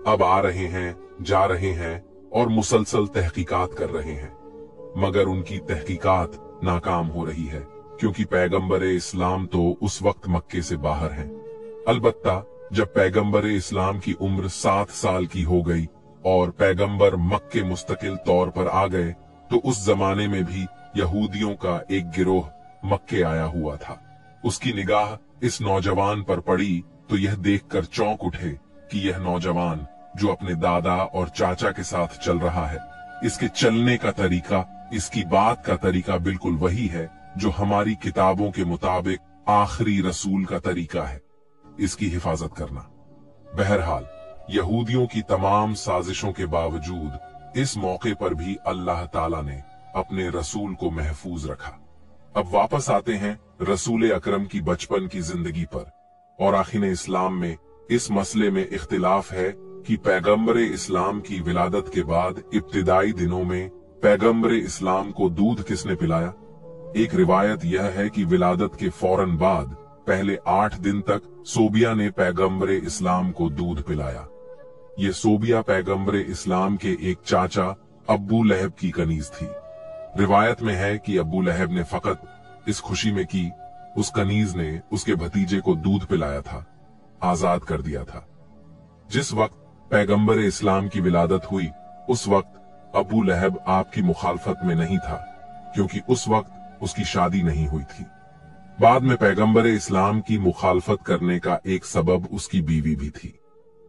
अब आ रहे हैं, जा रहे हैं और मुसलसल तहकीकात कर रहे हैं, मगर उनकी तहकीकात नाकाम हो रही है, क्योंकि पैगंबरे इस्लाम तो उस वक्त मक्के से बाहर हैं। अलबत्ता जब पैगंबरे इस्लाम की उम्र 7 साल की हो गई और पैगंबर मक्के मुस्तकिल तौर पर आ गए, तो उस जमाने में भी यहूदियों का एक गिरोह मक्के आया हुआ था। उसकी निगाह इस नौजवान पर पड़ी तो यह देखकर चौंक उठे कि यह नौजवान जो अपने दादा और चाचा के साथ चल रहा है, इसके चलने का तरीका, इसकी बात का तरीका बिल्कुल वही है जो हमारी किताबों के मुताबिक आखिरी रसूल का तरीका है। इसकी हिफाजत करना। बहरहाल यहूदियों की तमाम साजिशों के बावजूद इस मौके पर भी अल्लाह ताला ने अपने रसूल को महफूज रखा। अब वापस आते हैं रसूल अकरम की बचपन की जिंदगी पर। और आखिर इस्लाम में इस मसले में इख्तिलाफ है कि पैगंबरे इस्लाम की विलादत के बाद इब्तिदाई दिनों में पैगंबरे इस्लाम को दूध किसने पिलाया। एक रिवायत यह है कि विलादत के फौरन बाद पहले 8 दिन तक सोबिया ने पैगंबरे इस्लाम को दूध पिलाया। ये सोबिया पैगंबरे इस्लाम के एक चाचा अब्बू लहब की कनीज थी। रिवायत में है कि अब्बू लहब ने फकत इस खुशी में कि उस कनीज ने उसके भतीजे को दूध पिलाया था, आजाद कर दिया था। जिस वक्त पैगंबरे इस्लाम की विलादत हुई उस वक्त अब्बू लहब आपकी मुखालफत में नहीं था, क्योंकि उस वक्त उसकी शादी नहीं हुई थी। बाद में पैगंबरे इस्लाम की मुखालफत करने का एक सबब उसकी बीवी भी थी।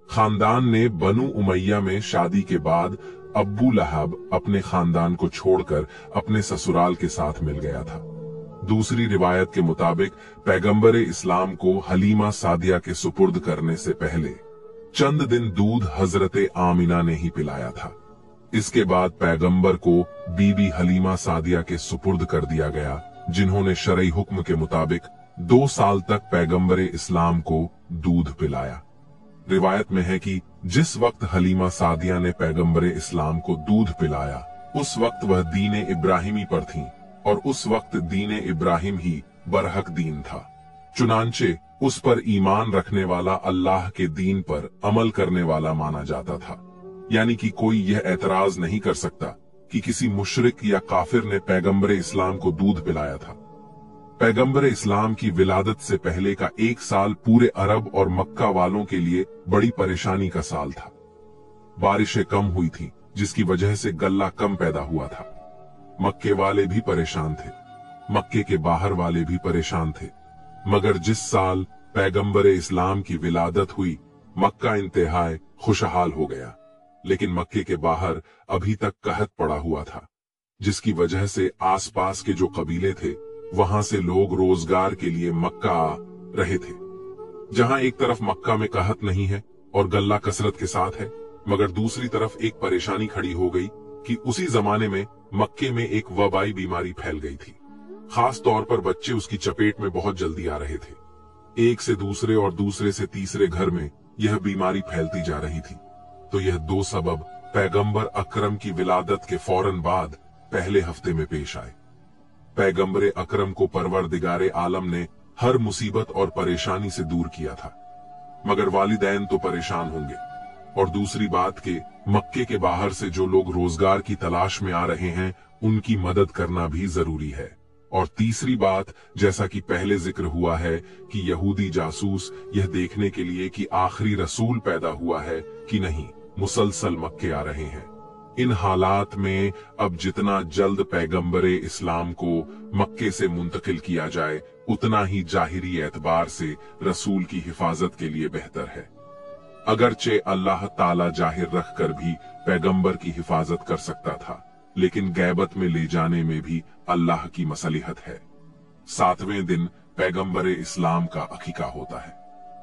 खानदान ने बनु उमैया में शादी के बाद अब्बू लहब अपने खानदान को छोड़कर अपने ससुराल के साथ मिल गया था। दूसरी रिवायत के मुताबिक पैगंबरे इस्लाम को हलीमा सादिया के सुपुर्द करने से पहले चंद दिन दूध हजरत आमिना ने ही पिलाया था। इसके बाद पैगंबर को बीबी हलीमा सादिया के सुपुर्द कर दिया गया, जिन्होंने शरई हुक्म के मुताबिक 2 साल तक पैगंबरे इस्लाम को दूध पिलाया। रिवायत में है कि जिस वक्त हलीमा सादिया ने पैगंबरे इस्लाम को दूध पिलाया उस वक्त वह दीन इब्राहिमी पर थीं और उस वक्त दीन इब्राहिम ही बरहक दीन था। चुनांचे उस पर ईमान रखने वाला अल्लाह के दीन पर अमल करने वाला माना जाता था। यानी कि कोई यह एतराज नहीं कर सकता कि किसी मुशरिक या काफिर ने पैगंबर इस्लाम को दूध पिलाया था। पैगंबर इस्लाम की विलादत से पहले का 1 साल पूरे अरब और मक्का वालों के लिए बड़ी परेशानी का साल था। बारिशें कम हुई थीं, जिसकी वजह से गल्ला कम पैदा हुआ था। मक्के वाले भी परेशान थे, मक्के के बाहर वाले भी परेशान थे। मगर जिस साल पैगंबर इस्लाम की विलादत हुई, मक्का इंतहाई खुशहाल हो गया। लेकिन मक्के के बाहर अभी तक कहत पड़ा हुआ था, जिसकी वजह से आसपास के जो कबीले थे वहां से लोग रोजगार के लिए मक्का आ रहे थे। जहां एक तरफ मक्का में कहत नहीं है और गल्ला कसरत के साथ है, मगर दूसरी तरफ एक परेशानी खड़ी हो गई कि उसी जमाने में मक्के में एक वबाई बीमारी फैल गई थी। खास तौर पर बच्चे उसकी चपेट में बहुत जल्दी आ रहे थे। एक से दूसरे और दूसरे से तीसरे घर में यह बीमारी फैलती जा रही थी। तो यह 2 सबब पैगंबर अकरम की विलादत के फौरन बाद पहले हफ्ते में पेश आए। पैगंबर अकरम को परवरदिगारे आलम ने हर मुसीबत और परेशानी से दूर किया था, मगर वालिदैन तो परेशान होंगे। और दूसरी बात के मक्के के बाहर से जो लोग रोजगार की तलाश में आ रहे हैं, उनकी मदद करना भी जरूरी है। और तीसरी बात, जैसा कि पहले जिक्र हुआ है कि यहूदी जासूस यह देखने के लिए कि आखिरी रसूल पैदा हुआ है कि नहीं, मुसलसल मक्के आ रहे हैं। इन हालात में अब जितना जल्द पैगंबरे इस्लाम को मक्के से मुंतकिल किया जाए, उतना ही जाहिरी एतबार से रसूल की हिफाजत के लिए बेहतर है। अगरचे अल्लाह ताला जाहिर रखकर भी पैगंबर की हिफाजत कर सकता था, लेकिन गैबत में ले जाने में भी अल्लाह की मसलिहत है। 7वें दिन पैगंबरे इस्लाम का अकीका होता है।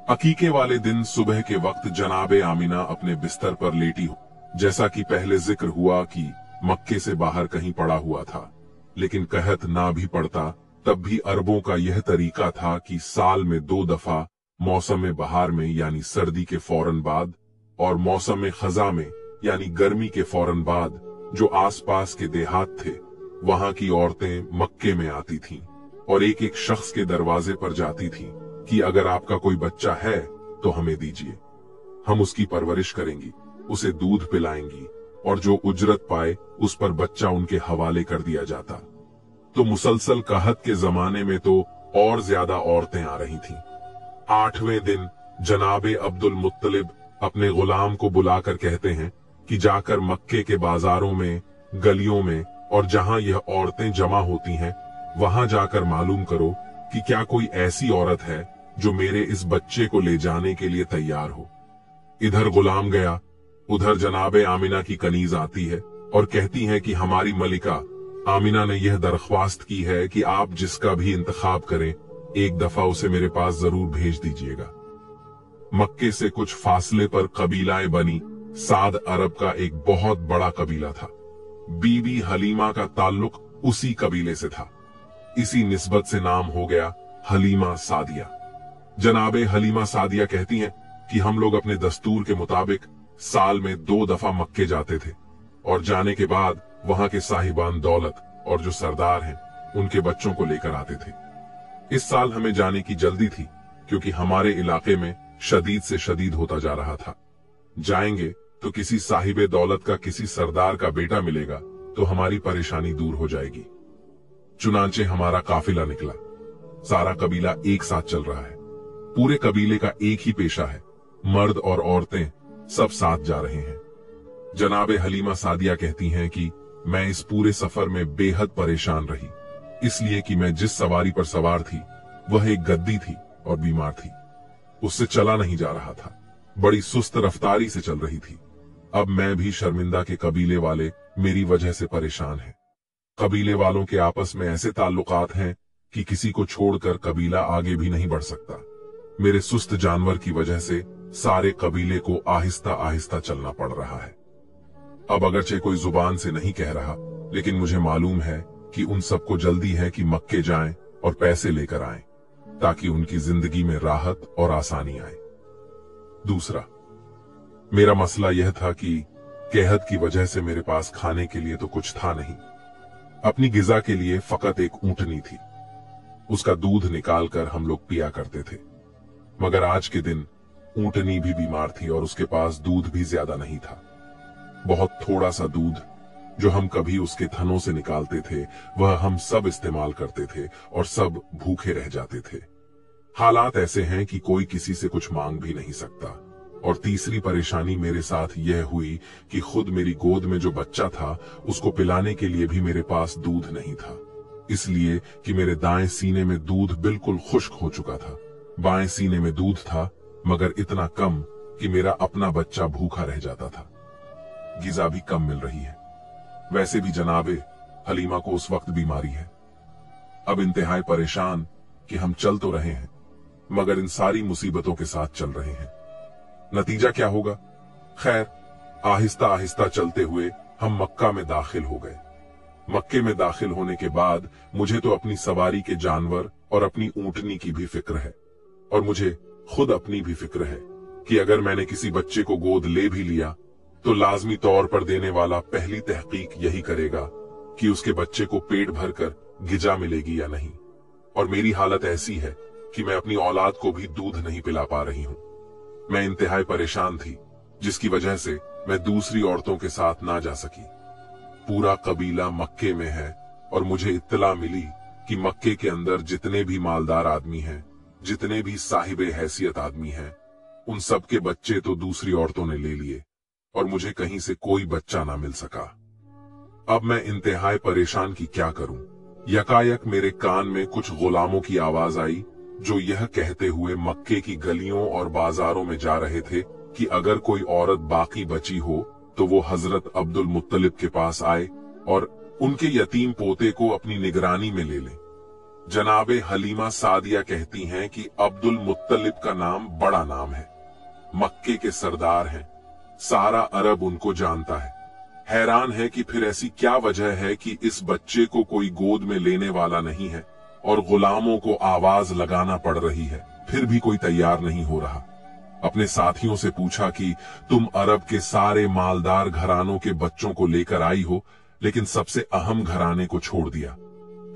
अकीके वाले दिन सुबह के वक्त जनाबे आमिना अपने बिस्तर पर लेटी हो। जैसा कि पहले जिक्र हुआ कि मक्के से बाहर कहीं पड़ा हुआ था, लेकिन कहत ना भी पड़ता तब भी अरबों का यह तरीका था कि साल में 2 दफा मौसम बहार में यानी सर्दी के फौरन बाद और मौसम खजा में यानी गर्मी के फौरन बाद जो आसपास के देहात थे, वहां की औरतें मक्के में आती थीं और एक एक शख्स के दरवाजे पर जाती थीं कि अगर आपका कोई बच्चा है तो हमें दीजिए, हम उसकी परवरिश करेंगी, उसे दूध पिलाएंगी और जो उजरत पाए उस पर बच्चा उनके हवाले कर दिया जाता। तो मुसलसल कहत के जमाने में तो और ज्यादा औरतें आ रही थीं। 8वें दिन जनाबे अब्दुल मुत्तलिब अपने गुलाम को बुलाकर कहते हैं कि जाकर मक्के के बाजारों में, गलियों में और जहां यह औरतें जमा होती हैं, वहां जाकर मालूम करो कि क्या कोई ऐसी औरत है जो मेरे इस बच्चे को ले जाने के लिए तैयार हो। इधर गुलाम गया, उधर जनाबे आमिना की कनीज आती है और कहती है कि हमारी मलिका आमिना ने यह दरख्वास्त की है कि आप जिसका भी इंतखाब करें, एक दफा उसे मेरे पास जरूर भेज दीजिएगा। मक्के से कुछ फासले पर कबीलाए बनी साद अरब का एक बहुत बड़ा कबीला था। बीबी हलीमा का ताल्लुक उसी कबीले से था। इसी निस्बत से नाम हो गया हलीमा सादिया। जनाबे हलीमा सादिया कहती हैं कि हम लोग अपने दस्तूर के मुताबिक साल में 2 दफा मक्के जाते थे और जाने के बाद वहां के साहिबान दौलत और जो सरदार हैं उनके बच्चों को लेकर आते थे। इस साल हमें जाने की जल्दी थी क्योंकि हमारे इलाके में शदीद से शदीद होता जा रहा था। जाएंगे तो किसी साहिबे दौलत का किसी सरदार का बेटा मिलेगा तो हमारी परेशानी दूर हो जाएगी। चुनांचे हमारा काफिला निकला। सारा कबीला एक साथ चल रहा है। पूरे कबीले का एक ही पेशा है, मर्द और औरतें सब साथ जा रहे हैं। जनाबे हलीमा सादिया कहती हैं कि मैं इस पूरे सफर में बेहद परेशान रही, इसलिए कि मैं जिस सवारी पर सवार थी वह एक गद्दी थी और बीमार थी। उससे चला नहीं जा रहा था, बड़ी सुस्त रफ्तारी से चल रही थी। अब मैं भी शर्मिंदा के कबीले वाले मेरी वजह से परेशान हैं। कबीले वालों के आपस में ऐसे ताल्लुकात हैं कि किसी को छोड़कर कबीला आगे भी नहीं बढ़ सकता। मेरे सुस्त जानवर की वजह से सारे कबीले को आहिस्ता आहिस्ता चलना पड़ रहा है। अब अगरचे कोई जुबान से नहीं कह रहा, लेकिन मुझे मालूम है कि उन सबको जल्दी है कि मक्के जाएं और पैसे लेकर आएं, ताकि उनकी जिंदगी में राहत और आसानी आए। दूसरा, मेरा मसला यह था कि कहत की वजह से मेरे पास खाने के लिए तो कुछ था नहीं। अपनी गिजा के लिए फकत एक ऊंटनी थी। उसका दूध निकालकर हम लोग पिया करते थे। मगर आज के दिन ऊंटनी भी बीमार थी और उसके पास दूध भी ज्यादा नहीं था। बहुत थोड़ा सा दूध जो हम कभी उसके थनों से निकालते थे वह हम सब इस्तेमाल करते थे और सब भूखे रह जाते थे। हालात ऐसे हैं कि कोई किसी से कुछ मांग भी नहीं सकता। और तीसरी परेशानी मेरे साथ यह हुई कि खुद मेरी गोद में जो बच्चा था उसको पिलाने के लिए भी मेरे पास दूध नहीं था, इसलिए कि मेरे दाएं सीने में दूध बिल्कुल खुश्क हो चुका था। बाएं सीने में दूध था मगर इतना कम कि मेरा अपना बच्चा भूखा रह जाता था। गिजा भी कम मिल रही है। वैसे भी जनाबे हलीमा को उस वक्त बीमारी है। अब इंतहाई परेशान कि हम चल तो रहे हैं मगर इन सारी मुसीबतों के साथ चल रहे हैं। नतीजा क्या होगा? खैर, आहिस्ता आहिस्ता चलते हुए हम मक्का में दाखिल हो गए। मक्के में दाखिल होने के बाद मुझे तो अपनी सवारी के जानवर और अपनी ऊंटनी की भी फिक्र है और मुझे खुद अपनी भी फिक्र है कि अगर मैंने किसी बच्चे को गोद ले भी लिया तो लाजमी तौर पर देने वाला पहली तहकीक यही करेगा कि उसके बच्चे को पेट भरकर गिजा मिलेगी या नहीं। और मेरी हालत ऐसी है कि मैं अपनी औलाद को भी दूध नहीं पिला पा रही हूं। मैं इंतहाई परेशान थी, जिसकी वजह से मैं दूसरी औरतों के साथ ना जा सकी। पूरा कबीला मक्के में है और मुझे इत्तला मिली कि मक्के के अंदर जितने भी मालदार आदमी हैं, जितने भी साहिबे हैसियत आदमी हैं, उन सब के बच्चे तो दूसरी औरतों ने ले लिए और मुझे कहीं से कोई बच्चा ना मिल सका। अब मैं इंतहाई परेशान की क्या करूं? यकायक मेरे कान में कुछ गुलामों की आवाज आई जो यह कहते हुए मक्के की गलियों और बाजारों में जा रहे थे कि अगर कोई औरत बाकी बची हो तो वो हजरत अब्दुल मुत्तलिब के पास आए और उनके यतीम पोते को अपनी निगरानी में ले ले। जनाबे हलीमा सादिया कहती हैं कि अब्दुल मुत्तलिब का नाम बड़ा नाम है, मक्के के सरदार हैं, सारा अरब उनको जानता है। हैरान है कि फिर ऐसी क्या वजह है कि इस बच्चे को कोई गोद में लेने वाला नहीं है और गुलामों को आवाज लगाना पड़ रही है, फिर भी कोई तैयार नहीं हो रहा। अपने साथियों से पूछा कि तुम अरब के सारे मालदार घरानों के बच्चों को लेकर आई हो लेकिन सबसे अहम घराने को छोड़ दिया।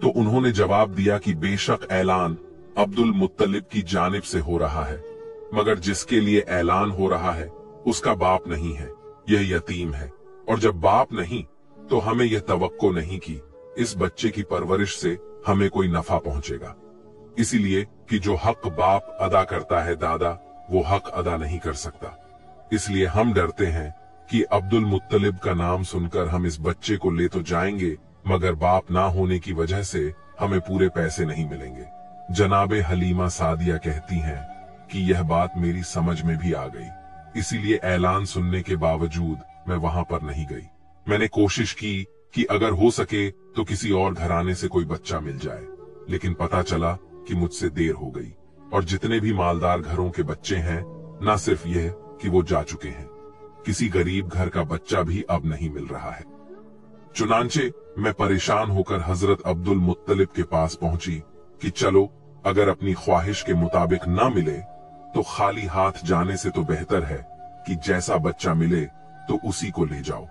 तो उन्होंने जवाब दिया कि बेशक ऐलान अब्दुल मुत्तलिब की जानिब से हो रहा है, मगर जिसके लिए ऐलान हो रहा है उसका बाप नहीं है, यह यतीम है, और जब बाप नहीं तो हमें यह तवक्को नहीं कि इस बच्चे की परवरिश से हमें कोई नफा पहुंचेगा। इसीलिए कि जो हक बाप अदा करता है दादा, वो हक अदा नहीं कर सकता। इसलिए हम डरते हैं कि अब्दुल मुत्तलिब का नाम सुनकर हम इस बच्चे को ले तो जाएंगे मगर बाप ना होने की वजह से हमें पूरे पैसे नहीं मिलेंगे। जनाबे हलीमा सादिया कहती हैं कि यह बात मेरी समझ में भी आ गई, इसीलिए ऐलान सुनने के बावजूद मैं वहां पर नहीं गई। मैंने कोशिश की कि अगर हो सके तो किसी और घराने से कोई बच्चा मिल जाए, लेकिन पता चला कि मुझसे देर हो गई और जितने भी मालदार घरों के बच्चे हैं, न सिर्फ यह कि वो जा चुके हैं, किसी गरीब घर का बच्चा भी अब नहीं मिल रहा है। चुनांचे मैं परेशान होकर हजरत अब्दुल मुत्तलिब के पास पहुंची कि चलो, अगर अपनी ख्वाहिश के मुताबिक न मिले तो खाली हाथ जाने से तो बेहतर है कि जैसा बच्चा मिले तो उसी को ले जाओ।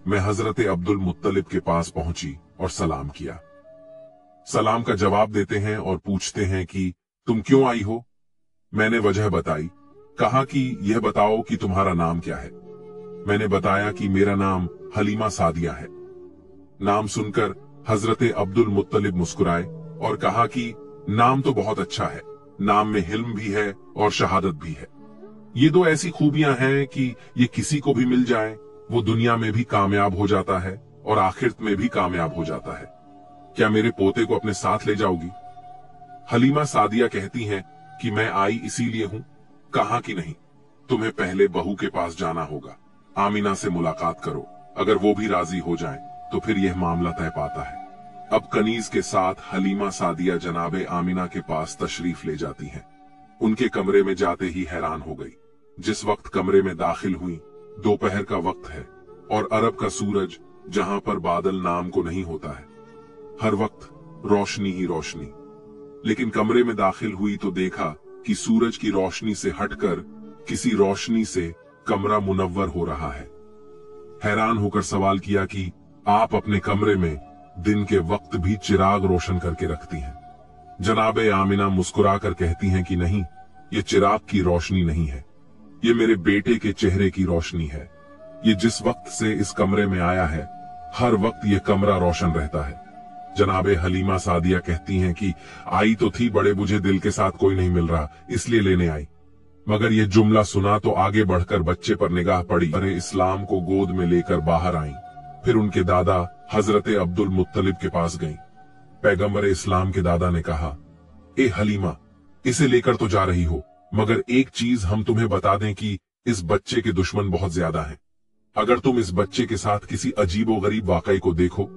मैं हजरत अब्दुल मुत्तलिब के पास पहुंची और सलाम किया। सलाम का जवाब देते हैं और पूछते हैं कि तुम क्यों आई हो? मैंने वजह बताई। कहा कि यह बताओ कि तुम्हारा नाम क्या है। मैंने बताया कि मेरा नाम हलीमा सादिया है। नाम सुनकर हजरत अब्दुल मुत्तलिब मुस्कुराए और कहा कि नाम तो बहुत अच्छा है, नाम में हिल्म भी है और शहादत भी है। ये दो ऐसी खूबियां हैं कि ये किसी को भी मिल जाए वो दुनिया में भी कामयाब हो जाता है और आखिरत में भी कामयाब हो जाता है। क्या मेरे पोते को अपने साथ ले जाओगी? हलीमा सादिया कहती हैं कि मैं आई इसीलिए हूं। कहा कि नहीं, तुम्हें पहले बहू के पास जाना होगा, आमीना से मुलाकात करो, अगर वो भी राजी हो जाए तो फिर यह मामला तय पाता है। अब कनीज के साथ हलीमा सादिया जनाबे आमीना के पास तशरीफ ले जाती हैं। उनके कमरे में जाते ही हैरान हो गई। जिस वक्त कमरे में दाखिल हुई दोपहर का वक्त है और अरब का सूरज जहां पर बादल नाम को नहीं होता है, हर वक्त रोशनी ही रोशनी। लेकिन कमरे में दाखिल हुई तो देखा कि सूरज की रोशनी से हटकर किसी रोशनी से कमरा मुनव्वर हो रहा है। हैरान होकर सवाल किया कि आप अपने कमरे में दिन के वक्त भी चिराग रोशन करके रखती हैं। जनाबे आमिना मुस्कुराकर कहती हैं कि नहीं, ये चिराग की रोशनी नहीं है, ये मेरे बेटे के चेहरे की रोशनी है। ये जिस वक्त से इस कमरे में आया है, हर वक्त ये कमरा रोशन रहता है। जनाबे हलीमा सादिया कहती हैं कि आई तो थी, बड़े बुझे दिल के साथ कोई नहीं मिल रहा, इसलिए लेने आई। मगर ये जुमला सुना तो आगे बढ़कर बच्चे पर निगाह पड़ी। अरे इस्लाम को गोद में लेकर बाहर आईं। फिर उनके दादा हजरत अब्दुल मुत्तलिब के पास गईं। पैगंबर इस्लाम के दादा ने कहा, ए हलीमा, इसे लेकर तो जा रही हो, मगर एक चीज हम तुम्हें बता दें कि इस बच्चे के दुश्मन बहुत ज्यादा हैं। अगर तुम इस बच्चे के साथ किसी अजीबो गरीब वाकई को देखो,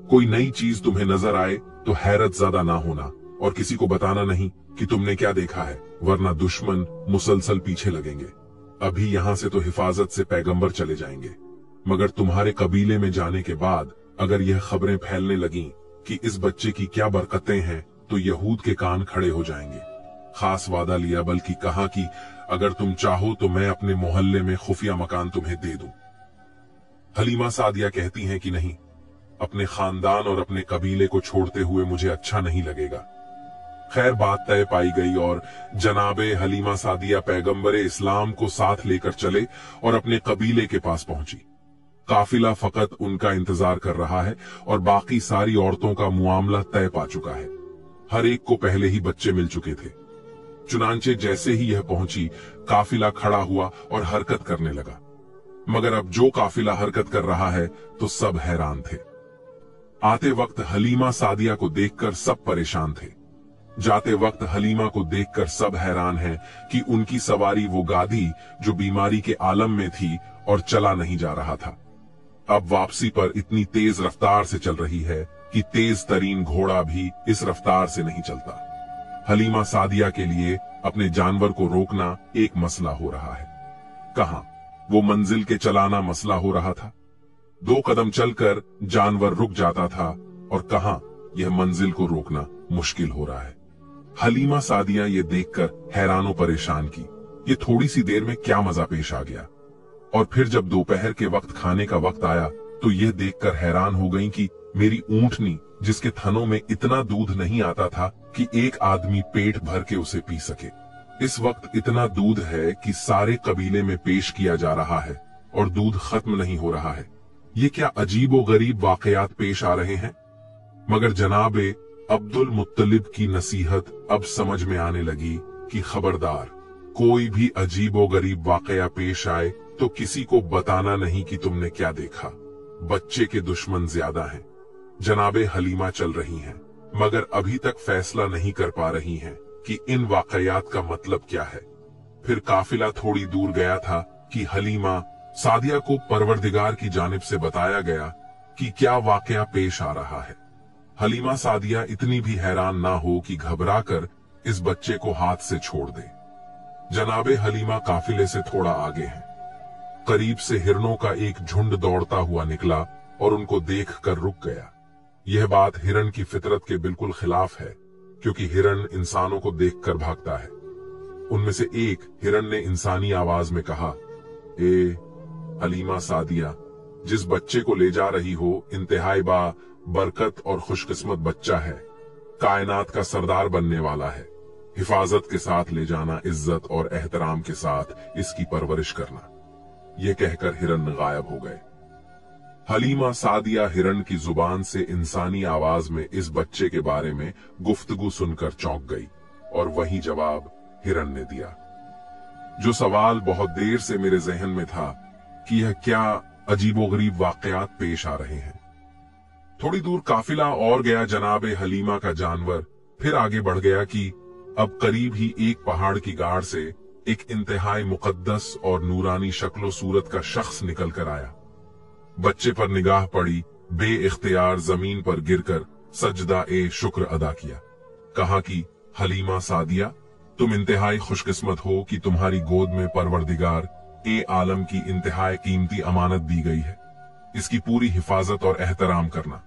कोई नई चीज तुम्हें नजर आए, तो हैरत ज़्यादा ना होना और किसी को बताना नहीं कि तुमने क्या देखा है, वरना दुश्मन मुसलसल पीछे लगेंगे। अभी यहां से तो हिफाजत से पैगंबर चले जाएंगे, मगर तुम्हारे कबीले में जाने के बाद अगर यह खबरें फैलने लगीं कि इस बच्चे की क्या बरकतें हैं, तो यहूद के कान खड़े हो जाएंगे। खास वादा लिया, बल्कि कहा कि अगर तुम चाहो तो मैं अपने मोहल्ले में खुफिया मकान तुम्हें दे दूं। हलीमा सादिया कहती हैं कि नहीं, अपने खानदान और अपने कबीले को छोड़ते हुए मुझे अच्छा नहीं लगेगा। खैर बात तय पाई गई और जनाबे हलीमा सादिया पैगंबरे इस्लाम को साथ लेकर चले और अपने कबीले के पास पहुंची। काफिला फकत उनका इंतजार कर रहा है और बाकी सारी औरतों का मुआमला तय पा चुका है। हर एक को पहले ही बच्चे मिल चुके थे। चुनांचे जैसे ही यह पहुंची, काफिला खड़ा हुआ और हरकत करने लगा। मगर अब जो काफिला हरकत कर रहा है तो सब हैरान थे। आते वक्त हलीमा सादिया को देखकर सब परेशान थे, जाते वक्त हलीमा को देखकर सब हैरान हैं कि उनकी सवारी वो गाधी जो बीमारी के आलम में थी और चला नहीं जा रहा था, अब वापसी पर इतनी तेज रफ्तार से चल रही है कि तेज तरीन घोड़ा भी इस रफ्तार से नहीं चलता। हलीमा सादिया के लिए अपने जानवर को रोकना एक मसला हो रहा है। कहां वो मंजिल के चलाना मसला हो रहा था। 2 कदम चलकर जानवर रुक जाता था और कहां यह मंजिल को रोकना मुश्किल हो रहा है। हलीमा सादिया ये देखकर हैरानो परेशान की, ये थोड़ी सी देर में क्या मजा पेश आ गया। और फिर जब दोपहर के वक्त खाने का वक्त आया तो यह देखकर हैरान हो गई कि मेरी ऊंटनी, जिसके थनों में इतना दूध नहीं आता था कि एक आदमी पेट भर के उसे पी सके, इस वक्त इतना दूध है कि सारे कबीले में पेश किया जा रहा है और दूध खत्म नहीं हो रहा है। ये क्या अजीबो गरीब वाकयात पेश आ रहे हैं। मगर जनाबे अब्दुल मुत्तलिब की नसीहत अब समझ में आने लगी कि खबरदार, कोई भी अजीबो गरीब वाकया पेश आए तो किसी को बताना नहीं कि तुमने क्या देखा। बच्चे के दुश्मन ज्यादा हैं। जनाबे हलीमा चल रही हैं, मगर अभी तक फैसला नहीं कर पा रही हैं कि इन वाकयात का मतलब क्या है। फिर काफिला थोड़ी दूर गया था कि हलीमा सादिया को परवरदिगार की जानिब से बताया गया कि क्या वाकया पेश आ रहा है। हलीमा सादिया इतनी भी हैरान ना हो कि घबराकर इस बच्चे को हाथ से छोड़ दे। जनाबे हलीमा काफिले से थोड़ा आगे हैं। करीब से हिरणों का एक झुंड दौड़ता हुआ निकला और उनको देखकर रुक गया। यह बात हिरण की फितरत के बिल्कुल खिलाफ है, क्योंकि हिरण इंसानों को देखकर भागता है। उनमें से एक हिरण ने इंसानी आवाज में कहा, ए हलीमा सादिया, जिस बच्चे को ले जा रही हो इंतहाई बा बरकत और खुशकिस्मत बच्चा है, कायनात का सरदार बनने वाला है। हिफाजत के साथ ले जाना, इज्जत और एहतराम के साथ इसकी परवरिश करना। यह कहकर हिरण गायब हो गए। हलीमा सादिया हिरण की जुबान से इंसानी आवाज में इस बच्चे के बारे में गुफ्तगू सुनकर चौंक गई और वही जवाब हिरण ने दिया, जो सवाल बहुत देर से मेरे जहन में था कि यह क्या अजीबोगरीब वाकयात पेश आ रहे हैं। थोड़ी दूर काफिला और गया। जनाबे हलीमा का जानवर फिर आगे बढ़ गया कि अब करीब ही एक पहाड़ की गाड़ से एक इंतहाई मुकद्दस और नूरानी शक्लो सूरत का शख्स निकल कर आया। बच्चे पर निगाह पड़ी, बे इख्तियार जमीन पर गिरकर सजदा ए शुक्र अदा किया। कहा कि हलीमा सादिया, तुम इंतहाई खुशकिस्मत हो कि तुम्हारी गोद में परवरदिगार ए आलम की इंतहाई कीमती अमानत दी गई है। इसकी पूरी हिफाजत और एहतराम करना।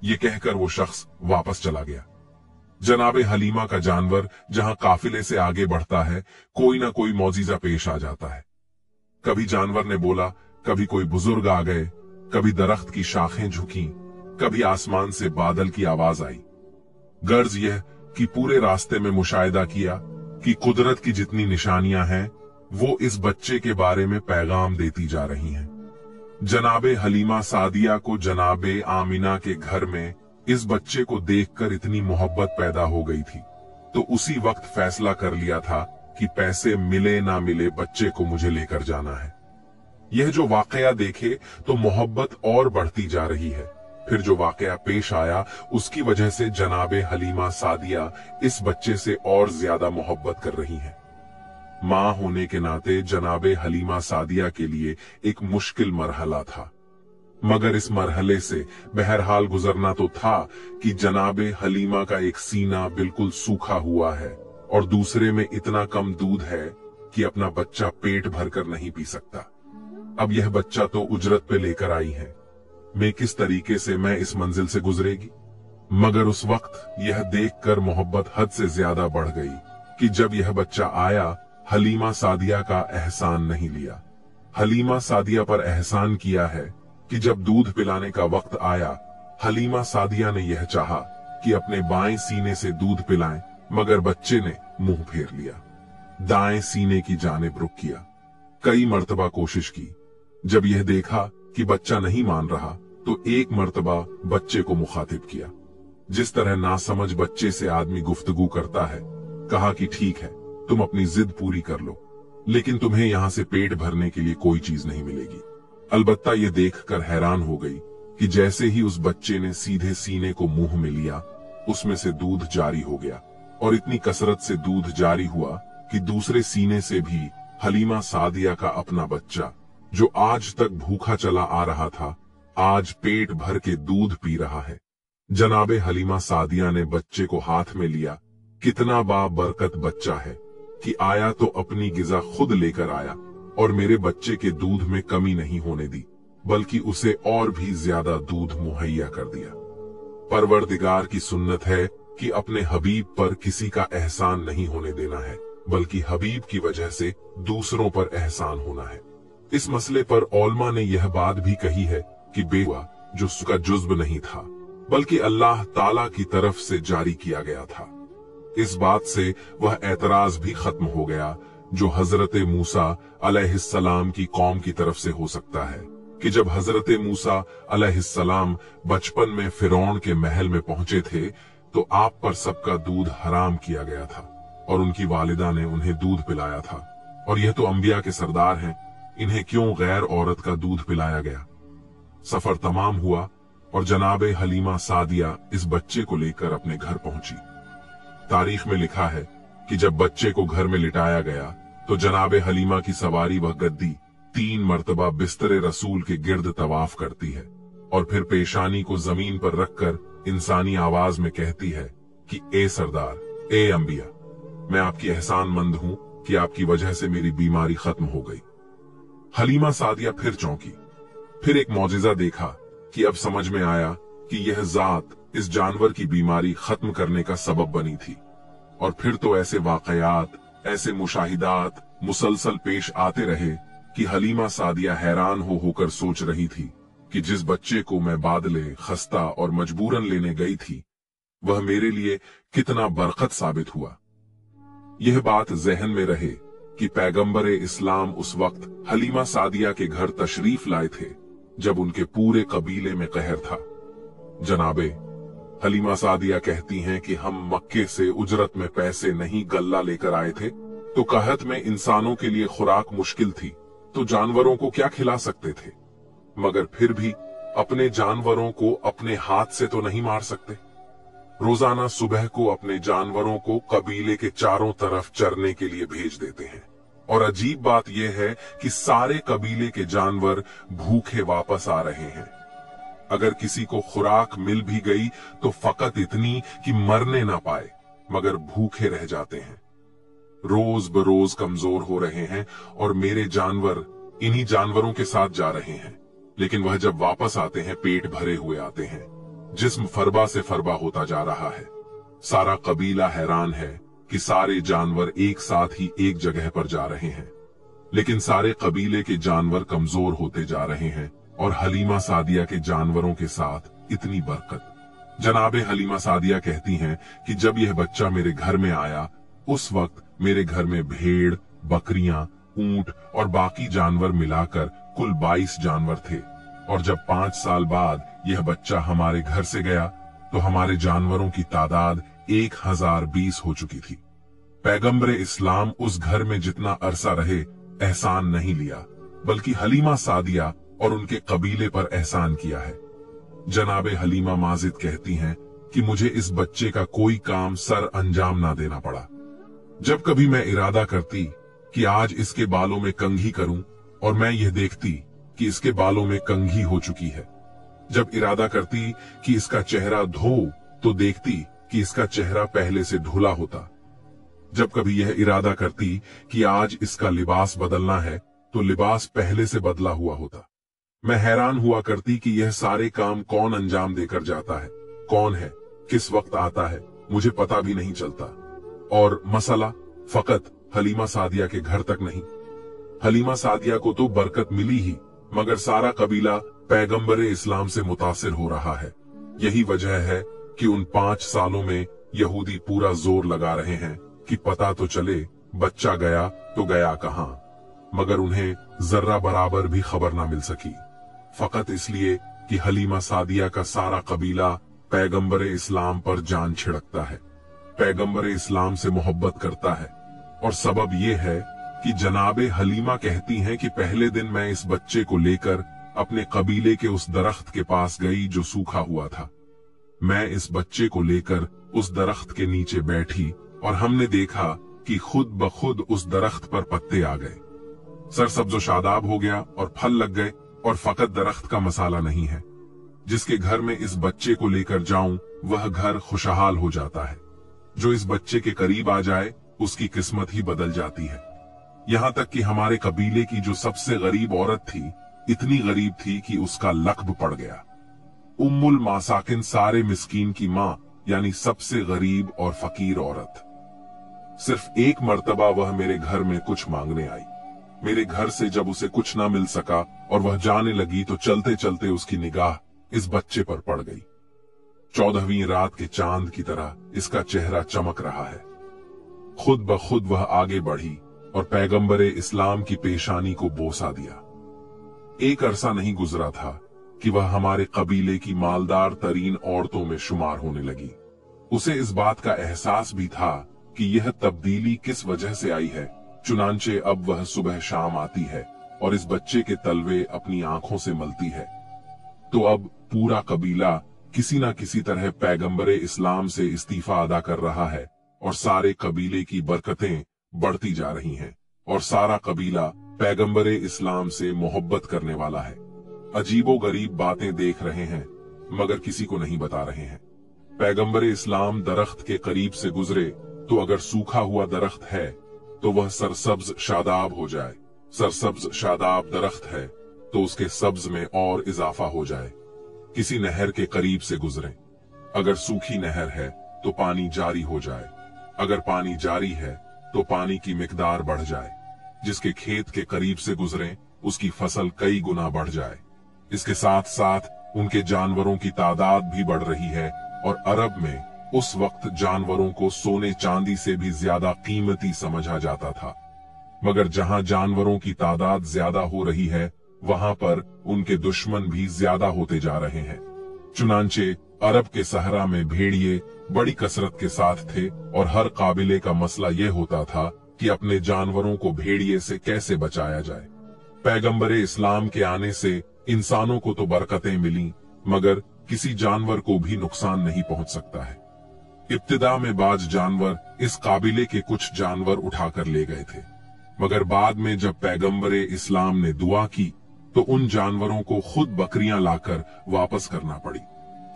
ये कहकर वो शख्स वापस चला गया। जनाबे हलीमा का जानवर जहां काफिले से आगे बढ़ता है, कोई ना कोई मौजीजा पेश आ जाता है। कभी जानवर ने बोला कभी कोई बुजुर्ग आ गए, कभी दरख्त की शाखें झुकी, कभी आसमान से बादल की आवाज आई। गर्ज यह कि पूरे रास्ते में मुशाहिदा किया कि कुदरत की जितनी निशानियां हैं वो इस बच्चे के बारे में पैगाम देती जा रही हैं। जनाबे हलीमा सादिया को जनाबे आमिना के घर में इस बच्चे को देखकर इतनी मोहब्बत पैदा हो गई थी, तो उसी वक्त फैसला कर लिया था कि पैसे मिले ना मिले बच्चे को मुझे लेकर जाना है। यह जो वाकया देखे तो मोहब्बत और बढ़ती जा रही है। फिर जो वाकया पेश आया उसकी वजह से जनाबे हलीमा सादिया इस बच्चे से और ज्यादा मोहब्बत कर रही हैं। मां होने के नाते जनाबे हलीमा सादिया के लिए एक मुश्किल मरहला था, मगर इस मरहले से बहरहाल गुजरना तो था कि जनाबे हलीमा का एक सीना बिल्कुल सूखा हुआ है और दूसरे में इतना कम दूध है कि अपना बच्चा पेट भरकर नहीं पी सकता। अब यह बच्चा तो उजरत पे लेकर आई है, मैं किस तरीके से मैं इस मंजिल से गुजरेगी। मगर उस वक्त यह देखकर मोहब्बत हद से ज्यादा बढ़ गई कि जब यह बच्चा आया, हलीमा सादिया का एहसान नहीं लिया। हलीमा सादिया पर एहसान किया है कि जब दूध पिलाने का वक्त आया, हलीमा सादिया ने यह चाहा कि अपने बाएं सीने से दूध पिलाएं, मगर बच्चे ने मुंह फेर लिया, दाएं सीने की जानिब रुख किया। कई मर्तबा कोशिश की। जब यह देखा कि बच्चा नहीं मान रहा तो एक मर्तबा बच्चे को मुखातिब किया, जिस तरह नासमझ बच्चे से आदमी गुफ्तगू करता है। कहा कि ठीक है, तुम अपनी जिद पूरी कर लो, लेकिन तुम्हें यहां से पेट भरने के लिए कोई चीज नहीं मिलेगी। अलबत्ता यह देखकर हैरान हो गई कि जैसे ही उस बच्चे ने सीधे सीने को मुंह में लिया, उसमें से दूध जारी हो गया और इतनी कसरत से दूध जारी हुआ कि दूसरे सीने से भी हलीमा सादिया का अपना बच्चा, जो आज तक भूखा चला आ रहा था, आज पेट भर के दूध पी रहा है। जनाबे हलीमा सादिया ने बच्चे को हाथ में लिया। कितना बाबरकत बच्चा है कि आया तो अपनी गिजा खुद लेकर आया और मेरे बच्चे के दूध में कमी नहीं होने दी, बल्कि उसे और भी ज्यादा दूध मुहैया कर दिया। परवरदिगार की सुन्नत है कि अपने हबीब पर किसी का एहसान नहीं होने देना है, बल्कि हबीब की वजह से दूसरों पर एहसान होना है। इस मसले पर औलमा ने यह बात भी कही है कि बेवा जो उसका जुज्ब नहीं था, बल्कि अल्लाह ताला की तरफ से जारी किया गया था। इस बात से वह एतराज भी खत्म हो गया जो हजरत मूसा अलैहिस्सलाम की कौम की तरफ से हो सकता है कि जब हजरत मूसा अलैहिस्सलाम बचपन में फिरौन के महल में पहुंचे थे तो आप पर सबका दूध हराम किया गया था और उनकी वालिदा ने उन्हें दूध पिलाया था, और यह तो अंबिया के सरदार हैं, इन्हें क्यों गैर औरत का दूध पिलाया गया। सफर तमाम हुआ और जनाबे हलीमा सादिया इस बच्चे को लेकर अपने घर पहुंची। तारीख में लिखा है कि जब बच्चे को घर में लिटाया गया तो जनाबे हलीमा की सवारी वह गद्दी 3 मर्तबा बिस्तरे रसूल के गिर्द तवाफ करती है और फिर पेशानी को जमीन पर रखकर इंसानी आवाज में कहती है कि ए सरदार, ए अंबिया, मैं आपकी एहसानमंद हूं कि आपकी वजह से मेरी बीमारी खत्म हो गई। हलीमा सादिया फिर चौंकी। फिर एक मौजिजा देखा कि अब समझ में आया कि यह जात इस जानवर की बीमारी खत्म करने का सबब बनी थी। और फिर तो ऐसे वाकयात, ऐसे मुशाहिदात मुसलसल पेश आते रहे कि हलीमा सादिया हैरान होकर सोच रही थी कि जिस बच्चे को मैं बादले, खस्ता और मजबूरन लेने गई थी, वह मेरे लिए कितना बरकत साबित हुआ। यह बात जहन में रहे कि पैगंबर इस्लाम उस वक्त हलीमा सादिया के घर तशरीफ लाए थे जब उनके पूरे कबीले में कहर था। जनाबे हलीमा सादिया कहती हैं कि हम मक्के से उजरत में पैसे नहीं गल्ला लेकर आए थे, तो कहत में इंसानों के लिए खुराक मुश्किल थी, तो जानवरों को क्या खिला सकते थे, मगर फिर भी अपने जानवरों को अपने हाथ से तो नहीं मार सकते। रोजाना सुबह को अपने जानवरों को कबीले के चारों तरफ चरने के लिए भेज देते हैं, और अजीब बात यह है कि सारे कबीले के जानवर भूखे वापस आ रहे हैं। अगर किसी को खुराक मिल भी गई तो फकत इतनी कि मरने ना पाए, मगर भूखे रह जाते हैं। रोज बरोज कमजोर हो रहे हैं और मेरे जानवर इन्हीं जानवरों के साथ जा रहे हैं, लेकिन वह जब वापस आते हैं पेट भरे हुए आते हैं। जिस्म फरबा से फरबा होता जा रहा है। सारा कबीला हैरान है कि सारे जानवर एक साथ ही एक जगह पर जा रहे हैं। लेकिन सारे कबीले के जानवर कमजोर होते जा रहे हैं और हलीमा सादिया के जानवरों के साथ इतनी बरकत। जनाबे हलीमा सादिया कहती हैं कि जब यह बच्चा मेरे घर में आया उस वक्त मेरे घर में भेड़, बकरियां, ऊंट और बाकी जानवर मिलाकर कुल 22 जानवर थे, और जब 5 साल बाद यह बच्चा हमारे घर से गया तो हमारे जानवरों की तादाद 1020 हो चुकी थी। पैगंबरे इस्लाम उस घर में जितना अरसा रहे एहसान नहीं लिया, बल्कि हलीमा सादिया और उनके कबीले पर एहसान किया है। जनाबे हलीमा माजिद कहती हैं कि मुझे इस बच्चे का कोई काम सर अंजाम ना देना पड़ा। जब कभी मैं इरादा करती कि आज इसके बालों में कंघी करूं और मैं यह देखती कि इसके बालों में कंघी हो चुकी है, जब इरादा करती कि इसका चेहरा धो तो देखती कि इसका चेहरा पहले से धुला होता। जब कभी यह इरादा करती कि आज इसका लिबास बदलना है तो लिबास पहले से बदला हुआ होता। मैं हैरान हुआ करती कि यह सारे काम कौन अंजाम देकर जाता है, कौन है, किस वक्त आता है, मुझे पता भी नहीं चलता। और मसला फकत हलीमा सादिया के घर तक नहीं। हलीमा सादिया को तो बरकत मिली ही, मगर सारा कबीला पैगंबरे इस्लाम से मुतासिर हो रहा है। यही वजह है कि उन 5 सालों में यहूदी पूरा जोर लगा रहे हैं कि पता तो चले बच्चा गया तो गया कहां, मगर उन्हें जर्रा बराबर भी खबर ना मिल सकी, फकत इसलिए कि हलीमा सादिया का सारा कबीला पैगंबरे इस्लाम पर जान छिड़कता है, पैगंबरे इस्लाम से मोहब्बत करता है। और सबब यह है कि जनाबे हलीमा कहती हैं कि पहले दिन मैं इस बच्चे को लेकर अपने कबीले के उस दरख्त के पास गई जो सूखा हुआ था। मैं इस बच्चे को लेकर उस दरख्त के नीचे बैठी और हमने देखा कि खुद ब खुद उस दरख्त पर पत्ते आ गए, सरसब्ज़ो शादाब हो गया और फल लग गए। और फकत दरख्त का मसाला नहीं है, जिसके घर में इस बच्चे को लेकर जाऊं वह घर खुशहाल हो जाता है। जो इस बच्चे के करीब आ जाए उसकी किस्मत ही बदल जाती है। यहां तक कि हमारे कबीले की जो सबसे गरीब औरत थी, इतनी गरीब थी कि उसका लक़्ब पड़ गया। उम्मुल मासाकिन, सारे मिस्कीन की मां, यानी सबसे गरीब और फकीर औरत। सिर्फ एक मर्तबा वह मेरे घर में कुछ मांगने आई। मेरे घर से जब उसे कुछ ना मिल सका और वह जाने लगी तो चलते चलते उसकी निगाह इस बच्चे पर पड़ गई। 14वीं रात के चांद की तरह इसका चेहरा चमक रहा है। खुद ब खुद वह आगे बढ़ी और पैगंबरे इस्लाम की पेशानी को बोसा दिया। एक अरसा नहीं गुजरा था कि वह हमारे कबीले की मालदार तरीन औरतों में शुमार होने लगी। उसे इस बात का एहसास भी था कि यह तब्दीली किस वजह से आई है, चुनांचे अब वह सुबह शाम आती है और इस बच्चे के तलवे अपनी आंखों से मलती है। तो अब पूरा कबीला किसी न किसी तरह पैगंबरे इस्लाम से इस्तीफा अदा कर रहा है और सारे कबीले की बरकतें बढ़ती जा रही हैं और सारा कबीला पैगंबरे इस्लाम से मोहब्बत करने वाला है। अजीबो गरीब बातें देख रहे हैं मगर किसी को नहीं बता रहे हैं। पैगंबरे इस्लाम दरख्त के करीब से गुजरे तो अगर सूखा हुआ दरख्त है तो वह सरसब्ज शादाब हो जाए, सरसब्ज शादाब दरख्त है तो उसके सब्ज में और इजाफा हो जाए। किसी नहर के करीब से गुजरें, अगर सूखी नहर है तो पानी जारी हो जाए, अगर पानी जारी है तो पानी की मिकदार बढ़ जाए। जिसके खेत के करीब से गुजरें उसकी फसल कई गुना बढ़ जाए। इसके साथ साथ उनके जानवरों की तादाद भी बढ़ रही है और अरब में उस वक्त जानवरों को सोने चांदी से भी ज्यादा कीमती समझा जाता था। मगर जहां जानवरों की तादाद ज्यादा हो रही है वहां पर उनके दुश्मन भी ज्यादा होते जा रहे हैं। चुनांचे अरब के सहरा में भेड़िए बड़ी कसरत के साथ थे और हर काबिले का मसला यह होता था कि अपने जानवरों को भेड़िए से कैसे बचाया जाए। पैगंबरे इस्लाम के आने से इंसानों को तो बरकतें मिली मगर किसी जानवर को भी नुकसान नहीं पहुंच सकता है। इब्तिदा में बाज जानवर इस काबिले के कुछ जानवर उठाकर ले गए थे, मगर बाद में जब पैगंबरे इस्लाम ने दुआ की तो उन जानवरों को खुद बकरियां लाकर वापस करना पड़ी।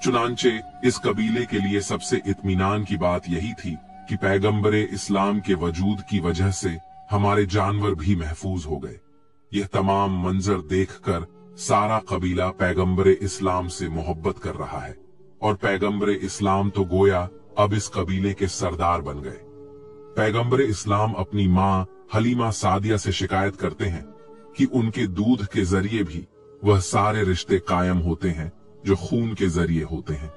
चुनांचे इस कबीले के लिए सबसे इत्मीनान की बात यही थी कि पैगंबरे इस्लाम के वजूद की वजह से हमारे जानवर भी महफूज हो गए। यह तमाम मंजर देखकर सारा कबीला पैगंबरे इस्लाम से मोहब्बत कर रहा है और पैगंबरे इस्लाम तो गोया अब इस कबीले के सरदार बन गए। पैगंबरे इस्लाम अपनी मां हलीमा सादिया से शिकायत करते हैं कि उनके दूध के जरिए भी वह सारे रिश्ते कायम होते हैं जो खून के जरिए होते हैं।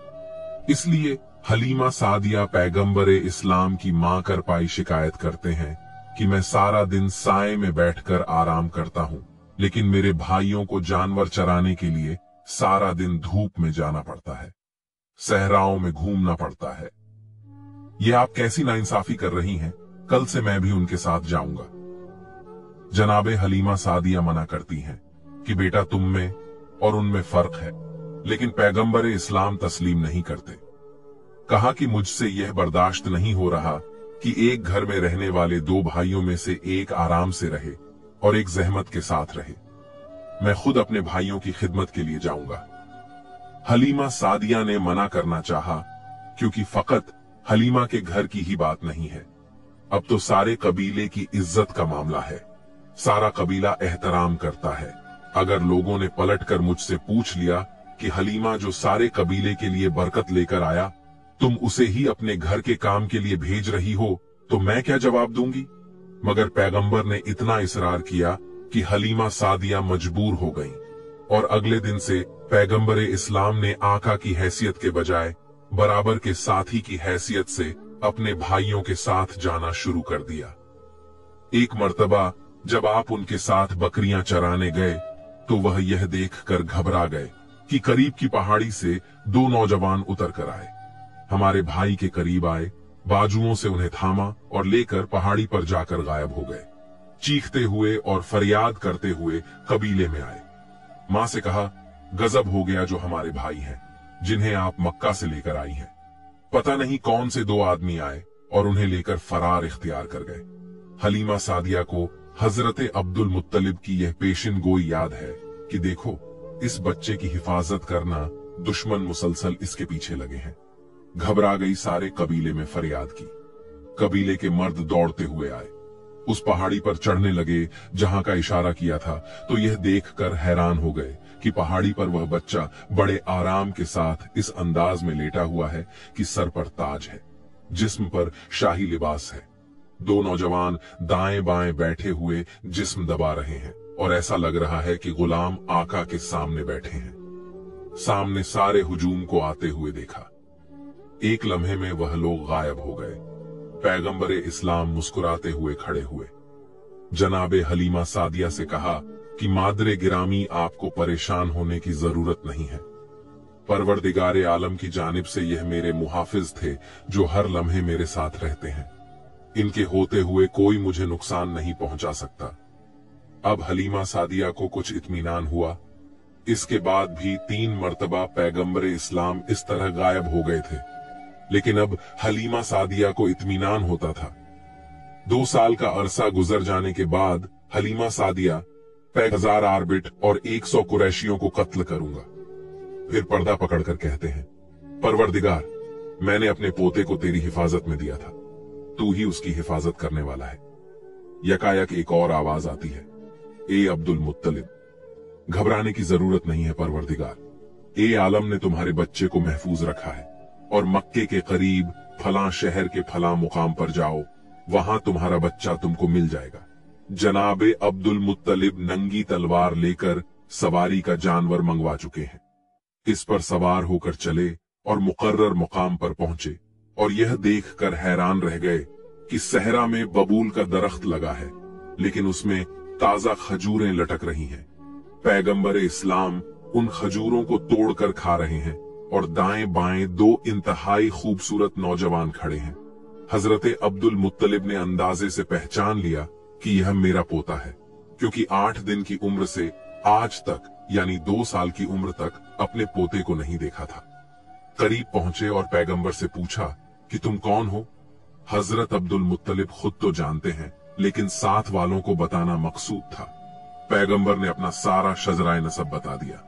इसलिए हलीमा सादिया पैगंबर इस्लाम की मां कर पाई शिकायत करते हैं कि मैं सारा दिन साए में बैठकर आराम करता हूं, लेकिन मेरे भाइयों को जानवर चराने के लिए सारा दिन धूप में जाना पड़ता है, सहराओं में घूमना पड़ता है। ये आप कैसी नाइंसाफी कर रही हैं? कल से मैं भी उनके साथ जाऊंगा। जनाबे हलीमा सादिया मना करती हैं कि बेटा तुम में और उनमें फर्क है, लेकिन पैगंबर इस्लाम तस्लीम नहीं करते। कहा कि मुझसे यह बर्दाश्त नहीं हो रहा कि एक घर में रहने वाले दो भाइयों में से एक आराम से रहे और एक जहमत के साथ रहे। मैं खुद अपने भाइयों की खिदमत के लिए जाऊंगा। हलीमा सादिया ने मना करना चाहा, क्योंकि फकत हलीमा के घर की ही बात नहीं है, अब तो सारे कबीले की इज्जत का मामला है। सारा कबीला एहतराम करता है। अगर लोगों ने पलटकर मुझसे पूछ लिया कि हलीमा जो सारे कबीले के लिए बरकत लेकर आया, तुम उसे ही अपने घर के काम के लिए भेज रही हो, तो मैं क्या जवाब दूंगी? मगर पैगंबर ने इतना इसरार किया कि हलीमा सादिया मजबूर हो गईं और अगले दिन से पैगंबर इस्लाम ने आका की हैसियत के बजाय बराबर के साथी की हैसियत से अपने भाइयों के साथ जाना शुरू कर दिया। एक मर्तबा जब आप उनके साथ बकरियां चराने गए तो वह यह देखकर घबरा गए कि करीब की पहाड़ी से दो नौजवान उतर कर आए। हमारे भाई के करीब आए, बाजुओं से उन्हें थामा और लेकर पहाड़ी पर जाकर गायब हो गए। चीखते हुए और फरियाद करते हुए कबीले में आए। मां से कहा, गजब हो गया जो हमारे भाई हैं, जिन्हें आप मक्का से लेकर आई हैं। पता नहीं कौन से दो आदमी आए और उन्हें लेकर फरार इख्तियार कर गए। हलीमा सादिया को हजरत अब्दुल मुत्तलिब की यह पेशिन गोई याद है कि देखो, इस बच्चे की हिफाजत करना, दुश्मन मुसलसल इसके पीछे लगे हैं। घबरा गई, सारे कबीले में फरियाद की। कबीले के मर्द दौड़ते हुए आए, उस पहाड़ी पर चढ़ने लगे जहां का इशारा किया था, तो यह देखकर हैरान हो गए कि पहाड़ी पर वह बच्चा बड़े आराम के साथ इस अंदाज में लेटा हुआ है कि सर पर ताज है, जिस्म पर शाही लिबास है। दो नौजवान दाएं बाएं बैठे हुए जिस्म दबा रहे हैं और ऐसा लग रहा है कि गुलाम आका के सामने बैठे हैं। सामने सारे हुजूम को आते हुए देखा। एक लम्हे में वह लोग गायब हो गए। पैगंबर इस्लाम मुस्कुराते हुए खड़े हुए। जनाबे हलीमा सादिया से कहा कि मादरे गिरामी, आपको परेशान होने की जरूरत नहीं है। परवरदिगारे आलम की जानिब से यह मेरे मुहाफिज थे जो हर लम्हे मेरे साथ रहते हैं। इनके होते हुए कोई मुझे नुकसान नहीं पहुंचा सकता। अब हलीमा सादिया को कुछ इत्मीनान हुआ। इसके बाद भी 3 मर्तबा पैगंबर इस्लाम इस तरह गायब हो गए थे, लेकिन अब हलीमा सादिया को इत्मीनान होता था। 2 साल का अरसा गुजर जाने के बाद हलीमा सादिया 1000 आर्बिट और 100 कुरैशियों को कत्ल करूंगा। फिर पर्दा पकड़कर कहते हैं, परवरदिगार, मैंने अपने पोते को तेरी हिफाजत में दिया था, तू ही उसकी हिफाजत करने वाला है। यकायक एक और आवाज आती है, ए अब्दुल मुत्तलिब, घबराने की जरूरत नहीं है परवरदिगार। ए आलम ने तुम्हारे बच्चे को महफूज रखा है और मक्के के करीब फलां शहर के फलां मुकाम पर जाओ, वहां तुम्हारा बच्चा तुमको मिल जाएगा। जनाबे अब्दुल मुत्तलिब नंगी तलवार लेकर सवारी का जानवर मंगवा चुके हैं। इस पर सवार होकर चले और मुकर्रर मुकाम पर पहुंचे और यह देखकर हैरान रह गए कि सहरा में बबूल का दरख्त लगा है, लेकिन उसमें ताजा खजूरें लटक रही हैं। पैगंबर इस्लाम उन खजूरों को तोड़कर खा रहे हैं और दाएं बाएं 2 इंतहाई खूबसूरत नौजवान खड़े हैं। हजरत अब्दुल मुत्तलिब ने अंदाजे से पहचान लिया कि यह मेरा पोता है, क्योंकि 8 दिन की उम्र से आज तक यानी 2 साल की उम्र तक अपने पोते को नहीं देखा था। करीब पहुंचे और पैगंबर से पूछा कि तुम कौन हो? हजरत अब्दुल मुत्तलिब खुद तो जानते हैं, लेकिन साथ वालों को बताना मकसूद था। पैगंबर ने अपना सारा शजराए नसब बता दिया।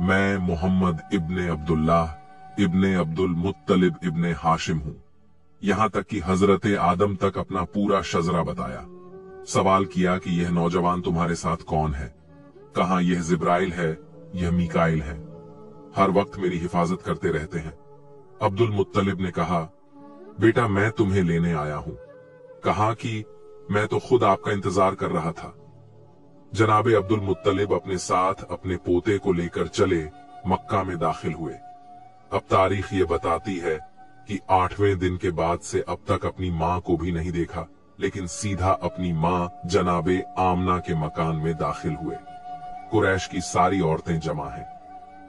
मैं मोहम्मद इब्ने अब्दुल्लाह इब्ने अब्दुल मुत्तलिब इब्ने हाशिम हूं। यहां तक कि हजरत आदम तक अपना पूरा शजरा बताया। सवाल किया कि यह नौजवान तुम्हारे साथ कौन है? कहा यह जिब्राइल है, यह मीकाइल है, हर वक्त मेरी हिफाजत करते रहते हैं। अब्दुल मुत्तलिब ने कहा, बेटा मैं तुम्हें लेने आया हूं। कहा कि मैं तो खुद आपका इंतजार कर रहा था। जनाबे अब्दुल मुत्तलिब अपने साथ अपने पोते को लेकर चले मक्का में दाखिल हुए। अब तारीख ये बताती है कि 8वें दिन के बाद से अब तक अपनी मां को भी नहीं देखा, लेकिन सीधा अपनी मां जनाबे आमना के मकान में दाखिल हुए। कुरैश की सारी औरतें जमा हैं।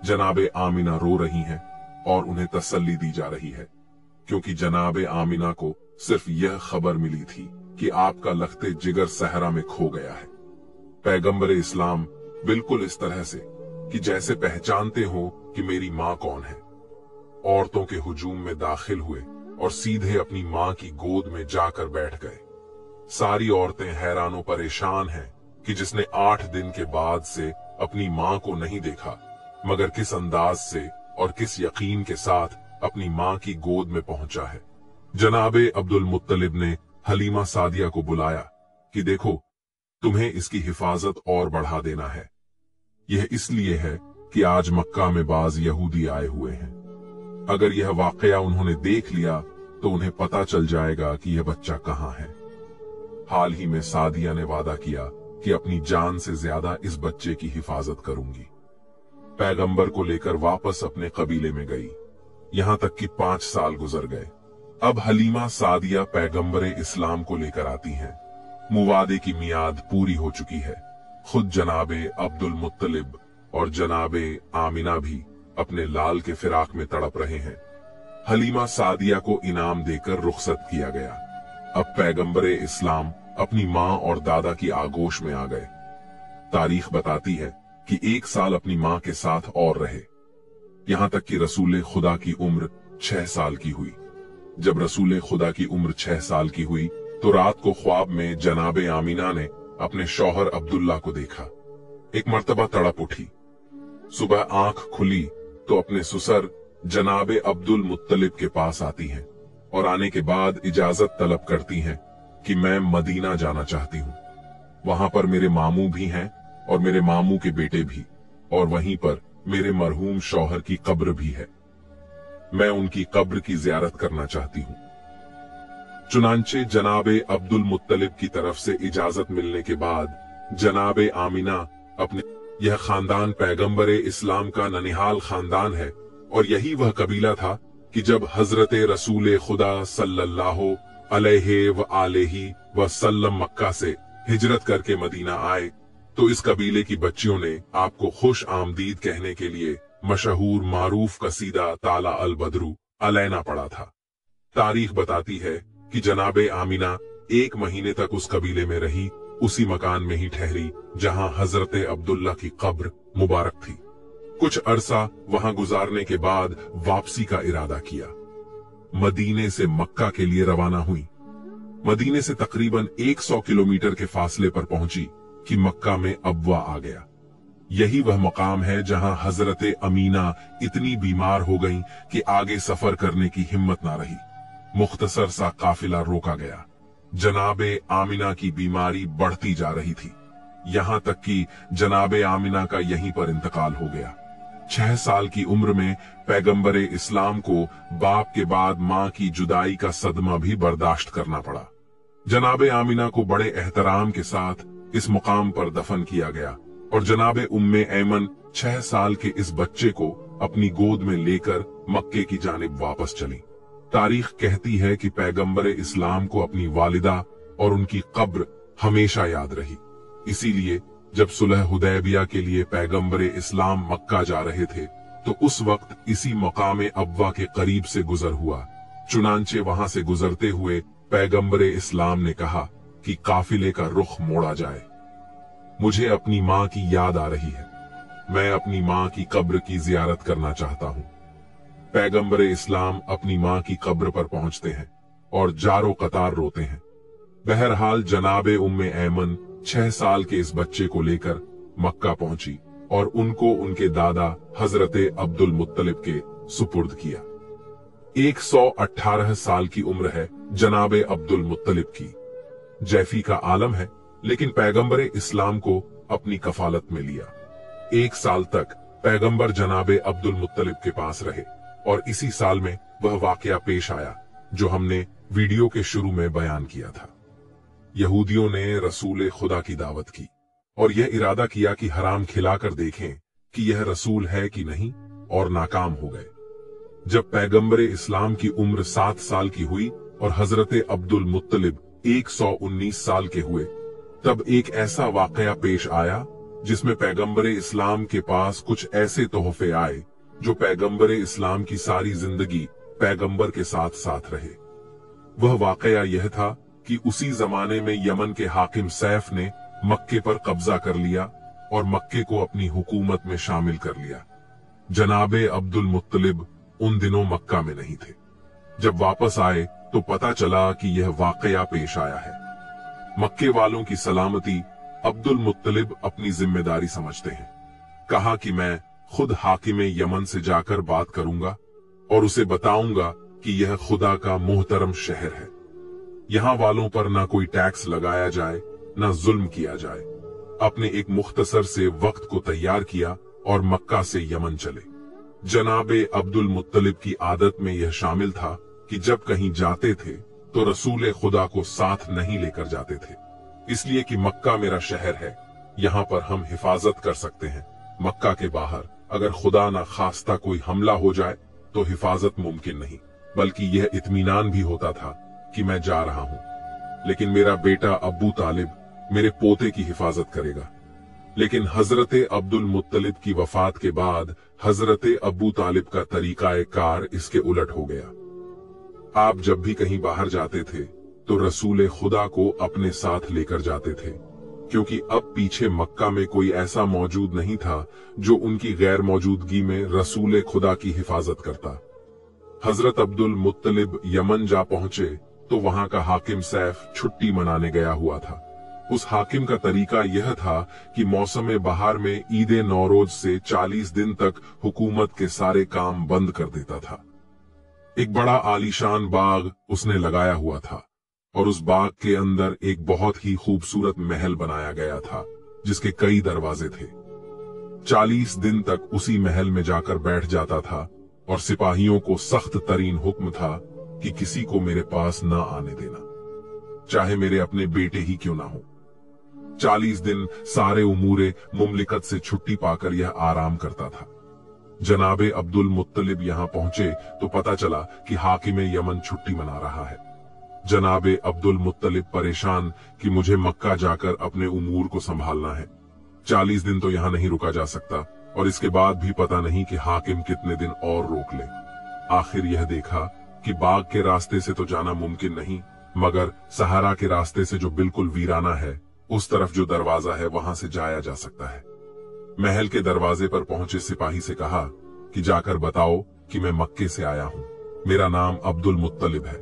जनाबे आमिना रो रही हैं और उन्हें तसल्ली दी जा रही है, क्योंकि जनाबे आमिना को सिर्फ यह खबर मिली थी कि आपका लख्ते जिगर सहरा में खो गया है। पैगंबर इस्लाम बिल्कुल इस तरह से कि जैसे पहचानते हो कि मेरी मां कौन है, औरतों के हुजूम में दाखिल हुए और सीधे अपनी मां की गोद में जाकर बैठ गए। सारी औरतें हैरानो परेशान हैं कि जिसने 8 दिन के बाद से अपनी मां को नहीं देखा, मगर किस अंदाज से और किस यकीन के साथ अपनी मां की गोद में पहुंचा है। जनाबे अब्दुल मुत्तलिब ने हलीमा सादिया को बुलाया कि देखो, तुम्हें इसकी हिफाजत और बढ़ा देना है। यह इसलिए है कि आज मक्का में बाज यहूदी आए हुए हैं। अगर यह वाकया उन्होंने देख लिया तो उन्हें पता चल जाएगा कि यह बच्चा कहां है। हाल ही में सादिया ने वादा किया कि अपनी जान से ज्यादा इस बच्चे की हिफाजत करूंगी। पैगंबर को लेकर वापस अपने कबीले में गई, यहां तक कि 5 साल गुजर गए। अब हलीमा सादिया पैगंबर इस्लाम को लेकर आती हैं। मुवादे की मियाद पूरी हो चुकी है। खुद जनाबे अब्दुल मुत्तलिब और जनाबे आमिना भी अपने लाल के फिराक में तड़प रहे हैं। हलीमा सादिया को इनाम देकर रुखसत किया गया। अब पैगंबर इस्लाम अपनी मां और दादा की आगोश में आ गए। तारीख बताती है कि 1 साल अपनी मां के साथ और रहे, यहां तक कि रसूल खुदा की उम्र 6 साल की हुई। जब रसूल खुदा की उम्र 6 साल की हुई तो रात को ख्वाब में जनाबे आमिना ने अपने शौहर अब्दुल्ला को देखा। एक मर्तबा तड़प उठी। सुबह आंख खुली तो अपने सुसर जनाबे अब्दुल मुत्तलिब के पास आती हैं और आने के बाद इजाजत तलब करती हैं कि मैं मदीना जाना चाहती हूं। वहां पर मेरे मामू भी हैं और मेरे मामू के बेटे भी, और वहीं पर मेरे मरहूम शौहर की कब्र भी है। मैं उनकी कब्र की जियारत करना चाहती हूं। चुनांचे जनाबे अब्दुल मुत्तलिब की तरफ से इजाजत मिलने के बाद जनाबे आमिना अपने यह खानदान पैगंबर इस्लाम का ननिहाल खानदान है, और यही वह कबीला था कि जब हजरत रसूल खुदा सल्लल्लाहु अलैहि वसल्लम मक्का से हिजरत करके मदीना आए तो इस कबीले की बच्चियों ने आपको खुश आमदीद कहने के लिए मशहूर मारूफ कसीदा ताला अल बदरू अलैना पढ़ा था। तारीख बताती है कि जनाबे आमिना 1 महीने तक उस कबीले में रही, उसी मकान में ही ठहरी जहां हजरत अब्दुल्ला की कब्र मुबारक थी। कुछ अरसा वहां गुजारने के बाद वापसी का इरादा किया। मदीने से मक्का के लिए रवाना हुई। मदीने से तकरीबन 100 किलोमीटर के फासले पर पहुंची कि मक्का में अबवा आ गया। यही वह मकाम है जहां हजरत अमीना इतनी बीमार हो गईं कि आगे सफर करने की हिम्मत ना रही। मुख्तसर सा काफिला रोका गया। जनाबे आमिना की बीमारी बढ़ती जा रही थी, यहां तक कि जनाबे आमिना का यहीं पर इंतकाल हो गया। 6 साल की उम्र में पैगंबर इस्लाम को बाप के बाद मां की जुदाई का सदमा भी बर्दाश्त करना पड़ा। जनाबे आमिना को बड़े एहतराम के साथ इस मुकाम पर दफन किया गया और जनाबे उम्मे ऐमन 6 साल के इस बच्चे को अपनी गोद में लेकर मक्के की जानिब वापस चली। तारीख कहती है कि पैगंबर इस्लाम को अपनी वालिदा और उनकी कब्र हमेशा याद रही। इसीलिए जब सुलह हुदैबिया के लिए पैगंबर इस्लाम मक्का जा रहे थे तो उस वक्त इसी मकाम अब्वा के करीब से गुजर हुआ। चुनांचे वहां से गुजरते हुए पैगंबर इस्लाम ने कहा कि काफिले का रुख मोड़ा जाए। मुझे अपनी मां की याद आ रही है, मैं अपनी मां की कब्र की जियारत करना चाहता हूं। पैगंबर इस्लाम अपनी मां की कब्र पर पहुंचते हैं और जारो कतार रोते हैं। बहरहाल जनाबे उम्मे ऐमन 6 साल के इस बच्चे को लेकर मक्का पहुंची और उनको उनके दादा हजरत अब्दुल मुत्तलिब के सुपुर्द किया। 118 साल की उम्र है जनाबे अब्दुल मुत्तलिब की। जैफी का आलम है, लेकिन पैगंबर इस्लाम को अपनी कफालत में लिया। 1 साल तक पैगंबर जनाबे अब्दुल मुत्तलिब के पास रहे और इसी साल में वह वाकया पेश आया जो हमने वीडियो के शुरू में बयान किया था। यहूदियों ने रसूल खुदा की दावत की और यह इरादा किया कि हराम खिलाकर देखें कि यह रसूल है कि नहीं, और नाकाम हो गए। जब पैगंबर इस्लाम की उम्र 7 साल की हुई और हजरत अब्दुल मुत्तलिब 119 साल के हुए, तब एक ऐसा वाकया पेश आया जिसमें पैगंबर इस्लाम के पास कुछ ऐसे तोहफे आए जो पैगंबर इस्लाम की सारी जिंदगी पैगंबर के साथ साथ रहे। वह वाकया यह था कि उसी जमाने में यमन के हाकिम सैफ ने मक्के पर कब्जा कर लिया और मक्के को अपनी हुकूमत में शामिल कर लिया। जनाबे अब्दुल मुत्तलिब उन दिनों मक्का में नहीं थे। जब वापस आए तो पता चला कि यह वाकया पेश आया है। मक्के वालों की सलामती अब्दुल मुत्तलिब अपनी जिम्मेदारी समझते हैं। कहा कि मैं खुद हाकिम यमन से जाकर बात करूंगा और उसे बताऊंगा कि यह खुदा का मोहतरम शहर है। यहां वालों पर ना कोई टैक्स लगाया जाए, ना जुल्म किया जाए। अपने एक मुख्तसर से वक्त को तैयार किया और मक्का से यमन चले। जनाबे अब्दुल मुत्तलिब की आदत में यह शामिल था कि जब कहीं जाते थे तो रसूल खुदा को साथ नहीं लेकर जाते थे, इसलिए कि मक्का मेरा शहर है, यहाँ पर हम हिफाजत कर सकते हैं। मक्का के बाहर अगर खुदा ना खास्ता कोई हमला हो जाए तो हिफाजत मुमकिन नहीं, बल्कि यह इत्मीनान भी होता था कि मैं जा रहा हूं, लेकिन मेरा बेटा अब्बू तालिब मेरे पोते की हिफाजत करेगा। लेकिन हजरत अब्दुल मुत्तलिब की वफात के बाद हजरत अब्बू तालिब का तरीकाए कार इसके उलट हो गया। आप जब भी कहीं बाहर जाते थे तो रसूल खुदा को अपने साथ लेकर जाते थे, क्योंकि अब पीछे मक्का में कोई ऐसा मौजूद नहीं था जो उनकी गैर मौजूदगी में रसूल खुदा की हिफाजत करता। हजरत अब्दुल मुत्तलिब यमन जा पहुंचे तो वहां का हाकिम सैफ छुट्टी मनाने गया हुआ था। उस हाकिम का तरीका यह था कि मौसम बहार में ईद नौरोज से 40 दिन तक हुकूमत के सारे काम बंद कर देता था। एक बड़ा आलीशान बाग उसने लगाया हुआ था और उस बाग के अंदर एक बहुत ही खूबसूरत महल बनाया गया था जिसके कई दरवाजे थे। 40 दिन तक उसी महल में जाकर बैठ जाता था और सिपाहियों को सख्त तरीन हुक्म था कि किसी को मेरे पास न आने देना, चाहे मेरे अपने बेटे ही क्यों ना हो। 40 दिन सारे उमूरे मुमलिकत से छुट्टी पाकर यह आराम करता था। जनाबे अब्दुल मुत्तलिब यहां पहुंचे तो पता चला कि हाकिम यमन छुट्टी मना रहा है। जनाबे अब्दुल मुत्तलिब परेशान कि मुझे मक्का जाकर अपने उमूर को संभालना है। 40 दिन तो यहां नहीं रुका जा सकता और इसके बाद भी पता नहीं कि हाकिम कितने दिन और रोक ले। आखिर यह देखा कि बाग के रास्ते से तो जाना मुमकिन नहीं, मगर सहारा के रास्ते से जो बिल्कुल वीराना है उस तरफ जो दरवाजा है वहां से जाया जा सकता है। महल के दरवाजे पर पहुंचे सिपाही से कहा कि जाकर बताओ कि मैं मक्के से आया हूं, मेरा नाम अब्दुल मुत्तलिब है।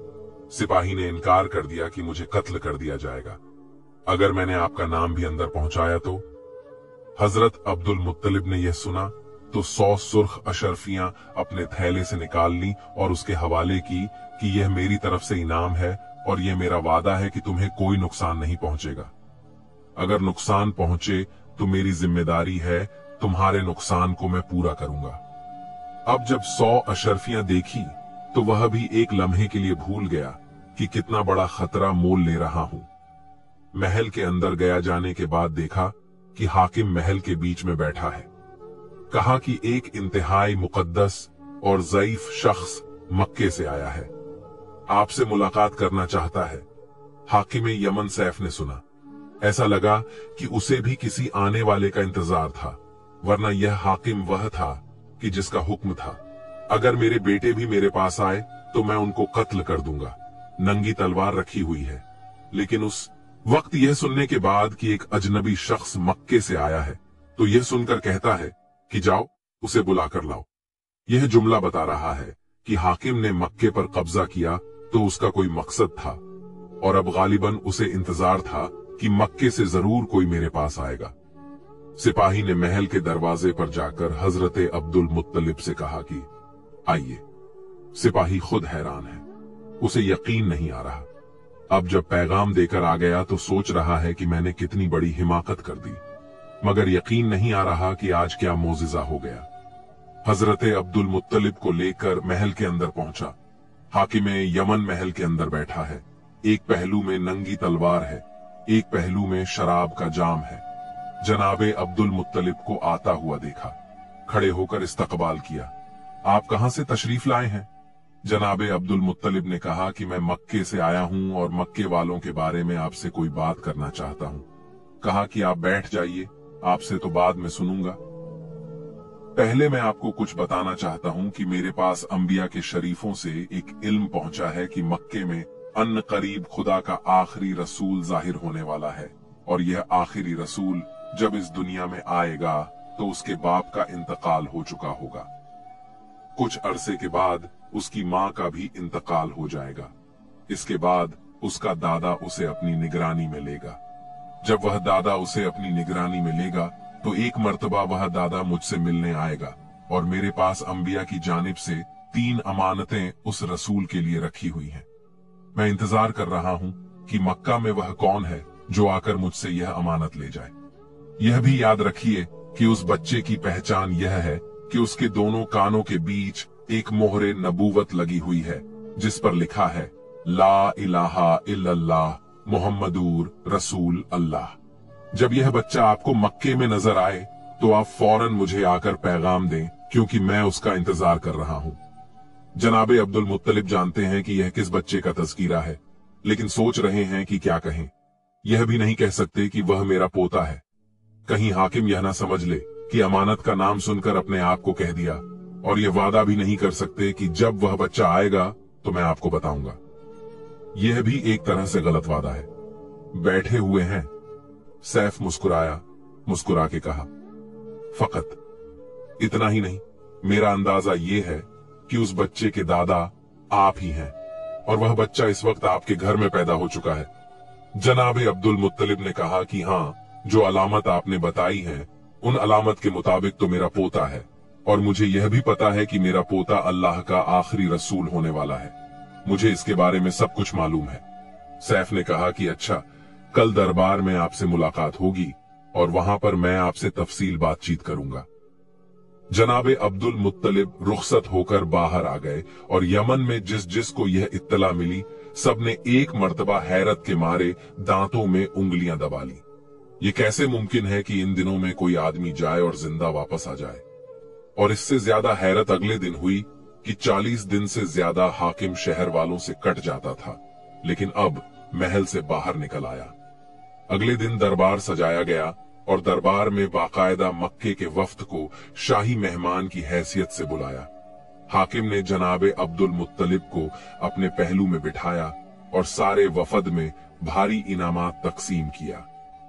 सिपाही ने इनकार कर दिया कि मुझे कत्ल कर दिया जाएगा अगर मैंने आपका नाम भी अंदर पहुंचाया तो। हजरत अब्दुल मुत्तलिब ने यह सुना तो 100 सुर्ख अशरफियां अपने थैले से निकाल ली और उसके हवाले की कि यह मेरी तरफ से इनाम है और यह मेरा वादा है कि तुम्हें कोई नुकसान नहीं पहुंचेगा। अगर नुकसान पहुंचे तो मेरी जिम्मेदारी है, तुम्हारे नुकसान को मैं पूरा करूंगा। अब जब 100 अशरफियां देखी तो वह भी एक लम्हे के लिए भूल गया कि कितना बड़ा खतरा मोल ले रहा हूं। महल के अंदर गया जाने के बाद देखा कि हाकिम महल के बीच में बैठा है। कहा कि एक इंतहाई मुकद्दस और ज़ईफ शख्स मक्के से आया है, आपसे मुलाकात करना चाहता है। हाकिम यमन सैफ ने सुना। ऐसा लगा कि उसे भी किसी आने वाले का इंतजार था, वरना यह हाकिम वह था कि जिसका हुक्म था अगर मेरे बेटे भी मेरे पास आए तो मैं उनको कत्ल कर दूंगा। नंगी तलवार रखी हुई है। लेकिन उस वक्त यह सुनने के बाद कि एक अजनबी शख्स मक्के से आया है तो यह सुनकर कहता है कि जाओ उसे बुलाकर लाओ। यह जुमला बता रहा है कि हाकिम ने मक्के पर कब्जा किया तो उसका कोई मकसद था और अब गालिबन उसे इंतजार था कि मक्के से जरूर कोई मेरे पास आएगा। सिपाही ने महल के दरवाजे पर जाकर हजरत अब्दुल मुत्तलिब से कहा कि आइए। सिपाही खुद हैरान है, उसे यकीन नहीं आ रहा। अब जब पैगाम देकर आ गया तो सोच रहा है कि मैंने कितनी बड़ी हिमाकत कर दी, मगर यकीन नहीं आ रहा कि आज क्या मोजिजा हो गया। हजरत अब्दुल मुत्तलिब को लेकर महल के अंदर पहुंचा। हाकिम यमन महल के अंदर बैठा है। एक पहलू में नंगी तलवार है एक पहलू में शराब का जाम है। जनाबे अब्दुल मुत्तलिब को आता हुआ देखा, खड़े होकर इस्तकबाल किया। आप कहां से तशरीफ लाए हैं? जनाबे अब्दुल मुत्तलिब ने कहा कि मैं मक्के से आया हूं और मक्के वालों के बारे में आपसे कोई बात करना चाहता हूं। कहा कि आप बैठ जाइए, आपसे तो बाद में सुनूंगा। पहले मैं आपको कुछ बताना चाहता हूं कि मेरे पास अंबिया के शरीफों से एक इल्म पहुंचा है कि मक्के में अन करीब खुदा का आखिरी रसूल जाहिर होने वाला है, और यह आखिरी रसूल जब इस दुनिया में आएगा तो उसके बाप का इंतकाल हो चुका होगा। कुछ अरसे के बाद उसकी मां का भी इंतकाल हो जाएगा। इसके बाद उसका दादा उसे अपनी निगरानी में लेगा। जब वह दादा उसे अपनी निगरानी में लेगा तो एक मर्तबा वह दादा मुझसे मिलने आएगा, और मेरे पास अंबिया की जानिब से 3 अमानतें उस रसूल के लिए रखी हुई हैं। मैं इंतजार कर रहा हूं कि मक्का में वह कौन है जो आकर मुझसे यह अमानत ले जाए। यह भी याद रखिए कि उस बच्चे की पहचान यह है कि उसके दोनों कानों के बीच एक मोहरे नबूवत लगी हुई है, जिस पर लिखा है ला इलाहा इल्लल्लाह मुहम्मदुर रसूल अल्लाह। जब यह बच्चा आपको मक्के में नजर आए तो आप फौरन मुझे आकर पैगाम दें, क्योंकि मैं उसका इंतजार कर रहा हूं। जनाबे अब्दुल मुत्तलिब जानते हैं कि यह किस बच्चे का तज़किरा है, लेकिन सोच रहे हैं कि क्या कहें। यह भी नहीं कह सकते कि वह मेरा पोता है। कहीं हाकिम यह ना समझ ले कि अमानत का नाम सुनकर अपने आप को कह दिया, और यह वादा भी नहीं कर सकते कि जब वह बच्चा आएगा तो मैं आपको बताऊंगा। यह भी एक तरह से गलत वादा है। बैठे हुए हैं। सैफ मुस्कुराया, मुस्कुरा के कहा, फकत इतना ही नहीं, मेरा अंदाजा यह है कि उस बच्चे के दादा आप ही हैं, और वह बच्चा इस वक्त आपके घर में पैदा हो चुका है। जनाबे अब्दुल मुत्तलिब ने कहा कि हाँ, जो अलामत आपने बताई है उन अलामत के मुताबिक तो मेरा पोता है, और मुझे यह भी पता है कि मेरा पोता अल्लाह का आखिरी रसूल होने वाला है। मुझे इसके बारे में सब कुछ मालूम है। सैफ ने कहा कि अच्छा, कल दरबार में आपसे मुलाकात होगी और वहां पर मैं आपसे तफसील बातचीत करूंगा। जनाबे अब्दुल मुत्तलिब रुखसत होकर बाहर आ गए, और यमन में जिस जिस को यह इत्तला मिली सबने एक मर्तबा हैरत के मारे दांतों में उंगलियां दबा ली। ये कैसे मुमकिन है कि इन दिनों में कोई आदमी जाए और जिंदा वापस आ जाए। और इससे ज्यादा हैरत अगले दिन हुई कि 40 दिन से ज्यादा हाकिम शहर वालों से कट जाता था, लेकिन अब महल से बाहर निकल आया। अगले दिन दरबार सजाया गया, और दरबार में बाकायदा मक्के के वफ्द को शाही मेहमान की हैसियत से बुलाया। हाकिम ने जनाबे अब्दुल मुत्तलिब को अपने पहलू में बिठाया और सारे वफद में भारी इनामात तकसीम किया।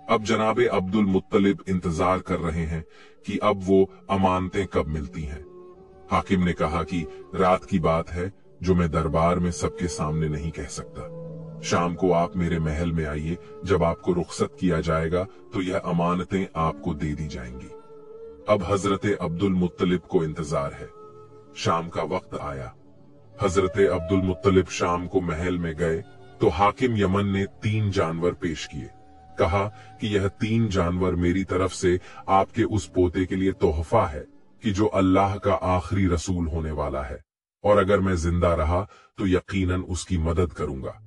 अब जनाबे अब्दुल मुत्तलिब इंतजार कर रहे हैं कि अब वो अमानतें कब मिलती हैं। हाकिम ने कहा कि रात की बात है जो मैं दरबार में सबके सामने नहीं कह सकता। शाम को आप मेरे महल में आइए, जब आपको रुखसत किया जाएगा तो यह अमानतें आपको दे दी जाएंगी। अब हजरते अब्दुल मुत्तलिब को इंतजार है। शाम का वक्त आया। हजरते अब्दुल मुत्तलिब शाम को महल में गए तो हाकिम यमन ने 3 जानवर पेश किए। कहा कि यह 3 जानवर मेरी तरफ से आपके उस पोते के लिए तोहफा है कि जो अल्लाह का आखिरी रसूल होने वाला है, और अगर मैं जिंदा रहा तो यकीनन उसकी मदद करूंगा।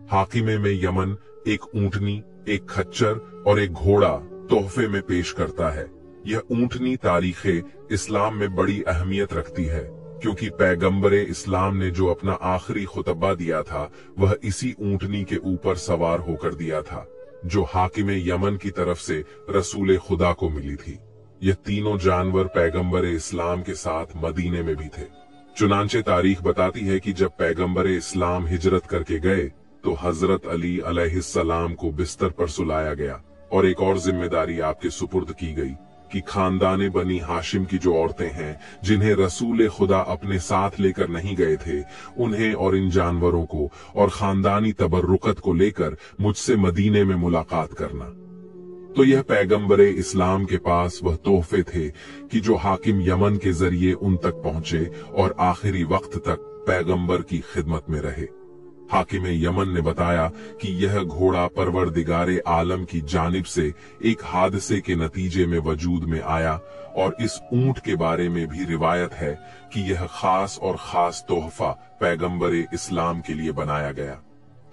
हाकिमे में यमन एक ऊंटनी, एक खच्चर और एक घोड़ा तोहफे में पेश करता है। यह ऊंटनी तारीखे इस्लाम में बड़ी अहमियत रखती है, क्योंकि पैगंबरे इस्लाम ने जो अपना आखिरी खुतबा दिया था वह इसी ऊंटनी के ऊपर सवार होकर दिया था, जो हाकिमे यमन की तरफ से रसूल खुदा को मिली थी। यह तीनों जानवर पैगंबरे इस्लाम के साथ मदीने में भी थे। चुनांचे तारीख बताती है कि जब पैगंबरे इस्लाम हिजरत करके गए तो हजरत अली अलैहिस्सलाम को बिस्तर पर सुलाया गया, और एक और जिम्मेदारी आपके सुपुर्द की गई कि खानदाने बनी हाशिम की जो औरतें हैं जिन्हें रसूल खुदा अपने साथ लेकर नहीं गए थे, उन्हें और इन जानवरों को और खानदानी तबर्रुकत को लेकर मुझसे मदीने में मुलाकात करना। तो यह पैगंबरे इस्लाम के पास वह तोहफे थे कि जो हाकिम यमन के जरिए उन तक पहुंचे और आखिरी वक्त तक पैगंबर की खिदमत में रहे। हाकिम यमन ने बताया कि यह घोड़ा परवरदिगारे आलम की जानिब से एक हादसे के नतीजे में वजूद में आया, और इस ऊंट के बारे में भी रिवायत है कि यह खास और खास तोहफा पैगंबरे इस्लाम के लिए बनाया गया।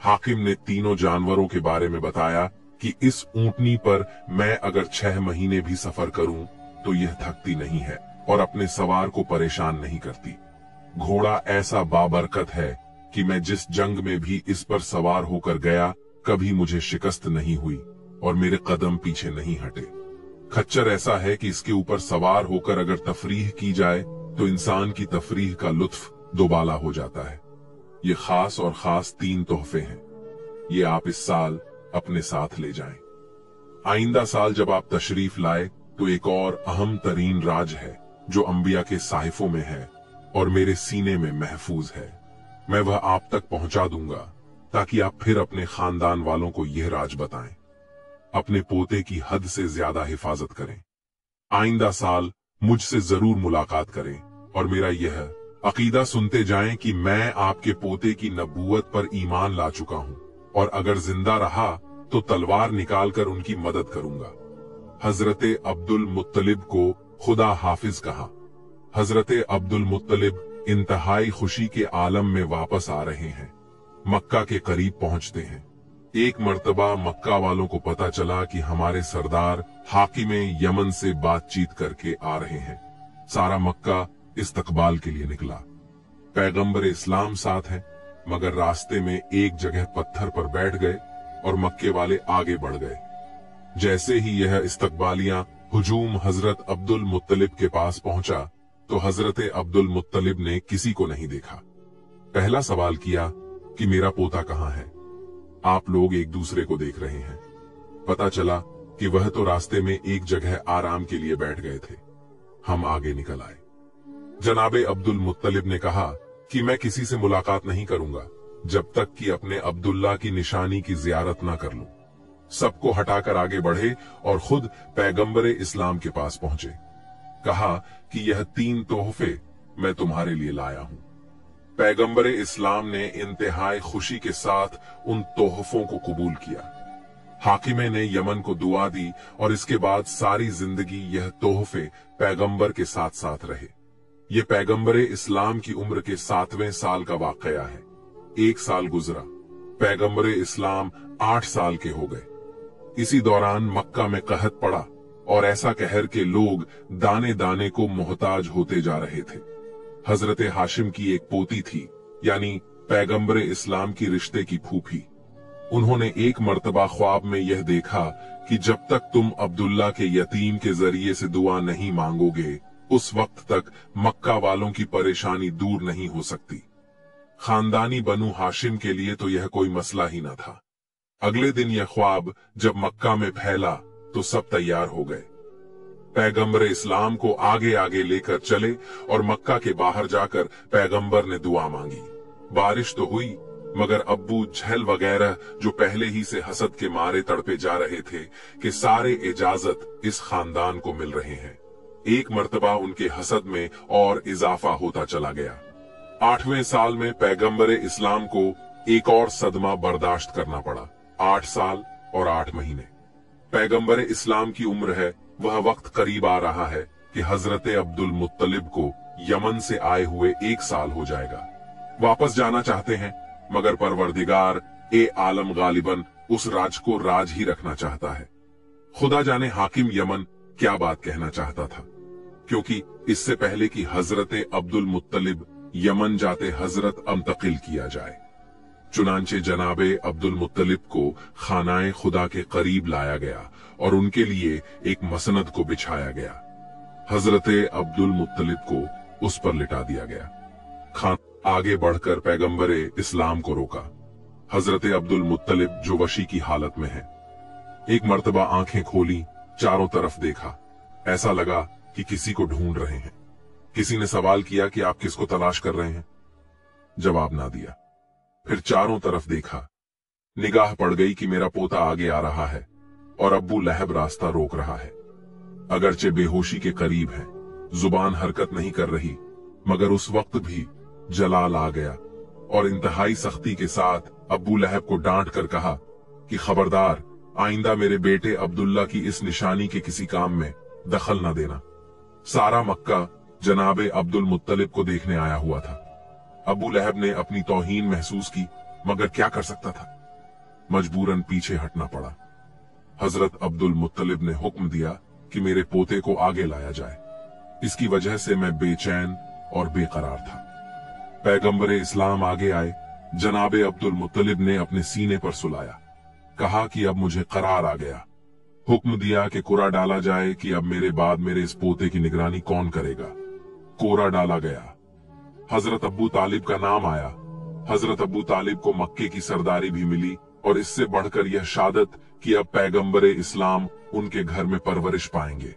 हाकिम ने तीनों जानवरों के बारे में बताया कि इस ऊंटनी पर मैं अगर 6 महीने भी सफर करूं तो यह थकती नहीं है और अपने सवार को परेशान नहीं करती। घोड़ा ऐसा बाबरकत है कि मैं जिस जंग में भी इस पर सवार होकर गया कभी मुझे शिकस्त नहीं हुई और मेरे कदम पीछे नहीं हटे। खच्चर ऐसा है कि इसके ऊपर सवार होकर अगर तफरीह की जाए तो इंसान की तफरीह का लुत्फ दोबाला हो जाता है। ये खास और खास 3 तोहफे हैं, ये आप इस साल अपने साथ ले जाएं। आइंदा साल जब आप तशरीफ लाए तो एक और अहम तरीन राज है जो अंबिया के साहिफों में है और मेरे सीने में महफूज है। मैं वह आप तक पहुंचा दूंगा ताकि आप फिर अपने खानदान वालों को यह राज बताएं। अपने पोते की हद से ज्यादा हिफाजत करें। आइंदा साल मुझसे जरूर मुलाकात करें और मेरा यह अकीदा सुनते जाएं कि मैं आपके पोते की नबूवत पर ईमान ला चुका हूं और अगर जिंदा रहा तो तलवार निकालकर उनकी मदद करूंगा। हजरते अब्दुल मुत्तलिब को खुदा हाफिज कहा। हजरते अब्दुल मुत्तलिब इंतहाई खुशी के आलम में वापस आ रहे हैं। मक्का के करीब पहुंचते हैं। एक मर्तबा मक्का वालों को पता चला कि हमारे सरदार हाकिमे यमन से बातचीत करके आ रहे हैं। सारा मक्का इस्तकबाल के लिए निकला। पैगंबर इस्लाम साथ है, मगर रास्ते में एक जगह पत्थर पर बैठ गए और मक्के वाले आगे बढ़ गए। जैसे ही यह इस्तकबालियां हुजूम हजरत अब्दुल मुत्तलिब के पास पहुंचा तो हजरत अब्दुल मुत्तलिब ने किसी को नहीं देखा। पहला सवाल किया कि मेरा पोता कहाँ है? आप लोग एक दूसरे को देख रहे हैं। पता चला कि वह तो रास्ते में एक जगह आराम के लिए बैठ गए थे। हम आगे निकल आए। जनाबे अब्दुल मुत्तलिब ने कहा कि मैं किसी से मुलाकात नहीं करूंगा जब तक कि अपने अब्दुल्ला की निशानी की जियारत ना कर लूं। सबको हटाकर आगे बढ़े और खुद पैगंबर इस्लाम के पास पहुंचे। कहा कि यह 3 तोहफे मैं तुम्हारे लिए लाया हूं। पैगंबर इस्लाम ने इंतहाई खुशी के साथ उन तोहफों को कबूल किया। हाकिमे ने यमन को दुआ दी और इसके बाद सारी जिंदगी यह तोहफे पैगंबर के साथ साथ रहे। ये पैगंबर इस्लाम की उम्र के 7वें साल का वाकया है। 1 साल गुजरा, पैगंबर इस्लाम 8 साल के हो गए। इसी दौरान मक्का में कहत पड़ा और ऐसा कहर के लोग दाने दाने को मोहताज होते जा रहे थे। हजरत हाशिम की एक पोती थी, यानी पैगंबर इस्लाम की रिश्ते की फूफी। उन्होंने एक मर्तबा ख्वाब में यह देखा कि जब तक तुम अब्दुल्ला के यतीम के जरिए से दुआ नहीं मांगोगे उस वक्त तक मक्का वालों की परेशानी दूर नहीं हो सकती। खानदानी बनु हाशिम के लिए तो यह कोई मसला ही न था। अगले दिन यह ख्वाब जब मक्का में फैला तो सब तैयार हो गए। पैगंबर इस्लाम को आगे आगे लेकर चले और मक्का के बाहर जाकर पैगंबर ने दुआ मांगी। बारिश तो हुई, मगर अब्बू झल वगैरह जो पहले ही से हसद के मारे तड़पे जा रहे थे कि सारे इजाजत इस खानदान को मिल रहे हैं। एक मर्तबा उनके हसद में और इजाफा होता चला गया। 8वें साल में पैगंबर इस्लाम को एक और सदमा बर्दाश्त करना पड़ा। 8 साल और 8 महीने। पैगंबर इस्लाम की उम्र है, वह वक्त करीब आ रहा है कि हजरत अब्दुल मुत्तलिब को यमन से आए हुए 1 साल हो जाएगा। वापस जाना चाहते हैं, मगर परवरदिगार ए आलम गालिबन उस राज को राज ही रखना चाहता है। खुदा जाने हाकिम यमन क्या बात कहना चाहता था, क्योंकि इससे पहले कि हजरत अब्दुल मुत्तलिब यमन जाते हजरत मुंतकिल किया जाए। चुनांचे जनाबे अब्दुल मुत्तलिब को खानाए खुदा के करीब लाया गया और उनके लिए एक मसनद को बिछाया गया। हजरत अब्दुल मुत्तलिब को उस पर लिटा दिया गया। खान आगे बढ़कर पैगंबर इस्लाम को रोका। हजरत अब्दुल मुत्तलिब जो वशी की हालत में है, एक मर्तबा आंखें खोली, चारों तरफ देखा। ऐसा लगा कि किसी को ढूंढ रहे हैं। किसी ने सवाल किया कि आप किसको तलाश कर रहे हैं? जवाब ना दिया। फिर चारों तरफ देखा। निगाह पड़ गई कि मेरा पोता आगे आ रहा है और अब्बू लहब रास्ता रोक रहा है। अगरचे बेहोशी के करीब है, जुबान हरकत नहीं कर रही, मगर उस वक्त भी जलाल आ गया और इंतहाई सख्ती के साथ अब्बू लहब को डांट कर कहा कि खबरदार, आइंदा मेरे बेटे अब्दुल्ला की इस निशानी के किसी काम में दखल न देना। सारा मक्का जनाबे अब्दुल मुत्तलिब को देखने आया हुआ था। अब्बू लहब ने अपनी तौहीन महसूस की, मगर क्या कर सकता था? मजबूरन पीछे हटना पड़ा। हजरत अब्दुल मुत्तलिब ने हुक्म दिया कि मेरे पोते को आगे लाया जाए। इसकी वजह से मैं बेचैन और बेकरार था। पैगंबर इस्लाम आगे आए। जनाबे अब्दुल मुत्तलिब ने अपने सीने पर सुलाया, कहा कि अब मुझे करार आ गया। हुक्म दिया कि कोरा डाला जाए कि अब मेरे बाद मेरे इस पोते की निगरानी कौन करेगा। कोरा डाला गया। हजरत अब्बू तालिब का नाम आया। हजरत अब्बू तालिब को मक्के की सरदारी भी मिली और इससे बढ़कर यह शहादत कि अब पैगंबर इस्लाम उनके घर में परवरिश पाएंगे।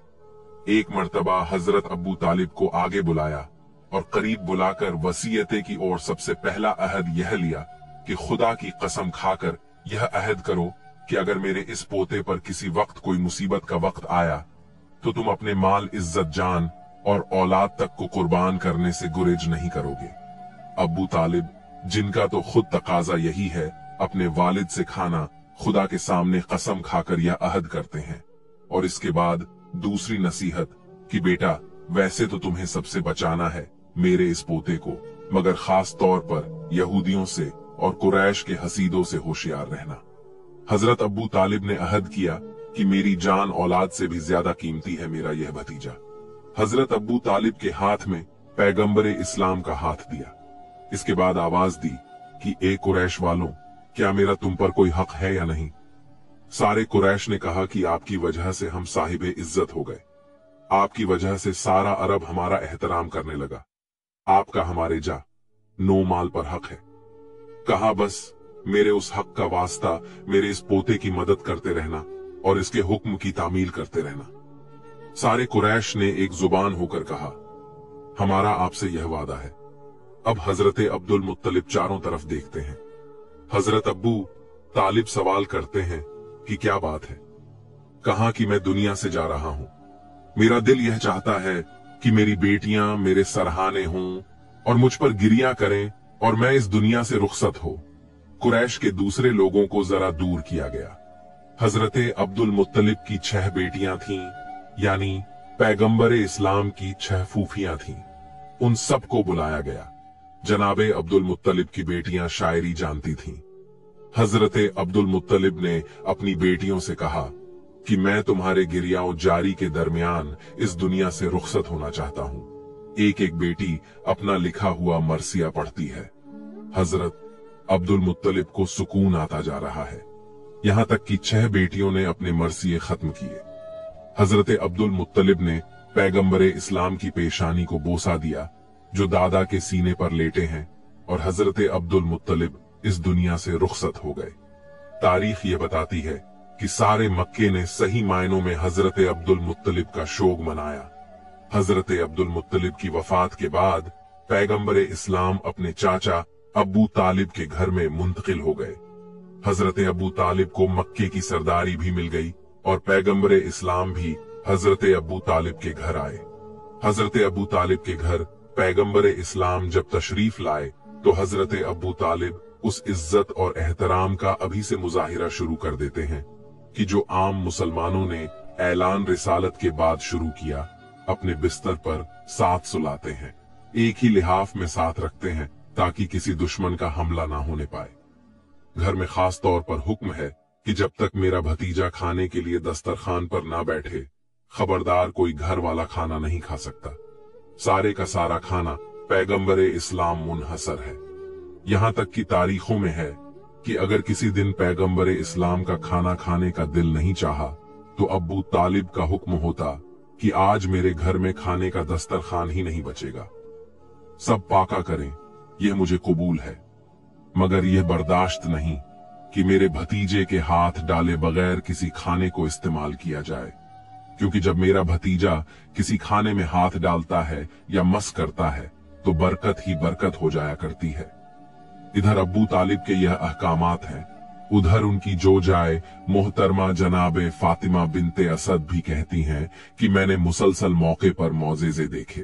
एक मर्तबा हजरत अब्बू तालिब को आगे बुलाया और करीब बुलाकर वसीयते की ओर सबसे पहला अहद यह लिया कि खुदा की कसम खाकर यह अहद करो कि अगर मेरे इस पोते पर किसी वक्त कोई मुसीबत का वक्त आया तो तुम अपने माल, इज्जत, जान और औलाद तक को कुर्बान करने से गुरेज नहीं करोगे। अब्बू तालिब, जिनका तो खुद तकाजा यही है, अपने वालिद से खाना खुदा के सामने कसम खाकर यह अहद करते हैं। और इसके बाद दूसरी नसीहत कि बेटा, वैसे तो तुम्हें सबसे बचाना है मेरे इस पोते को, मगर खास तौर पर यहूदियों से और कुरैश के हसीदों से होशियार रहना। हजरत अब्बू तालिब ने अहद किया कि मेरी जान औलाद से भी ज्यादा कीमती है मेरा यह भतीजा। हजरत अब्बू तालिब के हाथ में पैगंबर इस्लाम का हाथ दिया। इसके बाद आवाज दी कि ए कुरैश वालों, क्या मेरा तुम पर कोई हक है या नहीं। सारे कुरैश ने कहा कि आपकी वजह से हम साहिबे इज्जत हो गए, आपकी वजह से सारा अरब हमारा एहतराम करने लगा, आपका हमारे जा नो माल पर हक है। कहा बस मेरे उस हक का वास्ता मेरे इस पोते की मदद करते रहना और इसके हुक्म की तामील करते रहना। सारे कुरैश ने एक जुबान होकर कहा, हमारा आपसे यह वादा है। अब हजरत अब्दुल मुत्तलिब चारों तरफ देखते हैं। हजरत अब्बू तालिब सवाल करते हैं कि क्या बात है। कहा कि मैं दुनिया से जा रहा हूं, मेरा दिल यह चाहता है कि मेरी बेटियां मेरे सरहाने हों और मुझ पर गिरिया करें और मैं इस दुनिया से रुखसत हो। कुरैश के दूसरे लोगों को जरा दूर किया गया। हजरत अब्दुल मुत्तलिब की 6 बेटियां थीं, यानी पैगंबर इस्लाम की 6 फूफियां थीं। उन सबको बुलाया गया। जनाबे अब्दुल मुत्तलिब की बेटियां शायरी जानती थीं। हजरत अब्दुल मुत्तलिब ने अपनी बेटियों से कहा कि मैं तुम्हारे गिरियाओं जारी के दरमियान इस दुनिया से रुखसत होना चाहता हूं। एक एक बेटी अपना लिखा हुआ मरसिया पढ़ती है। हजरत अब्दुल मुत्तलिब को सुकून आता जा रहा है, यहां तक कि 6 बेटियों ने अपने मरसिए खत्म किए। हजरत अब्दुल मुत्तलिब ने पैगंबर इस्लाम की पेशानी को बोसा दिया जो दादा के सीने पर लेटे हैं, और हजरत अब्दुल मुत्तलिब इस दुनिया से रुखसत हो गए। तारीख ये बताती है कि सारे मक्के ने सही मायनों में हजरत अब्दुल मुत्तलिब का शोक मनाया। हजरत अब्दुल मुत्तलिब की वफात के बाद पैगंबर इस्लाम अपने चाचा अब्बू तालिब के घर में मुंतकिल हो गए। हजरत अब्बू तालिब को मक्के की सरदारी भी मिल गई और पैगंबर इस्लाम भी हजरत अब्बू तालिब के घर आए। हजरत अब्बू तालिब के घर पैगंबर इस्लाम जब तशरीफ लाए तो हजरत अब्बू तालिब उस इज्जत और एहतराम का अभी से मुजाहिरा शुरू कर देते हैं कि जो आम मुसलमानों ने ऐलान रिसालत के बाद शुरू किया। अपने बिस्तर पर साथ सुलाते हैं, एक ही लिहाफ में साथ रखते हैं ताकि किसी दुश्मन का हमला ना होने पाए। घर में खास तौर पर हुक्म है कि जब तक मेरा भतीजा खाने के लिए दस्तरखान पर ना बैठे, खबरदार कोई घर वाला खाना नहीं खा सकता। सारे का सारा खाना पैगंबर इस्लाम मुनहसर है। यहां तक कि तारीखों में है कि अगर किसी दिन पैगंबर इस्लाम का खाना खाने का दिल नहीं चाहा तो अब्बू तालिब का हुक्म होता कि आज मेरे घर में खाने का दस्तरखान ही नहीं बचेगा। सब पाका करें, यह मुझे कबूल है, मगर यह बर्दाश्त नहीं कि मेरे भतीजे के हाथ डाले बगैर किसी खाने को इस्तेमाल किया जाए, क्योंकि जब मेरा भतीजा किसी खाने में हाथ डालता है या मस करता है तो बरकत ही बरकत हो जाया करती है। इधर अब्बू तालिब के यह अहकामात हैं, उधर उनकी जो जाए मोहतरमा जनाबे फातिमा बिनते असद भी कहती हैं कि मैंने मुसलसल मौके पर मौजेजे देखे।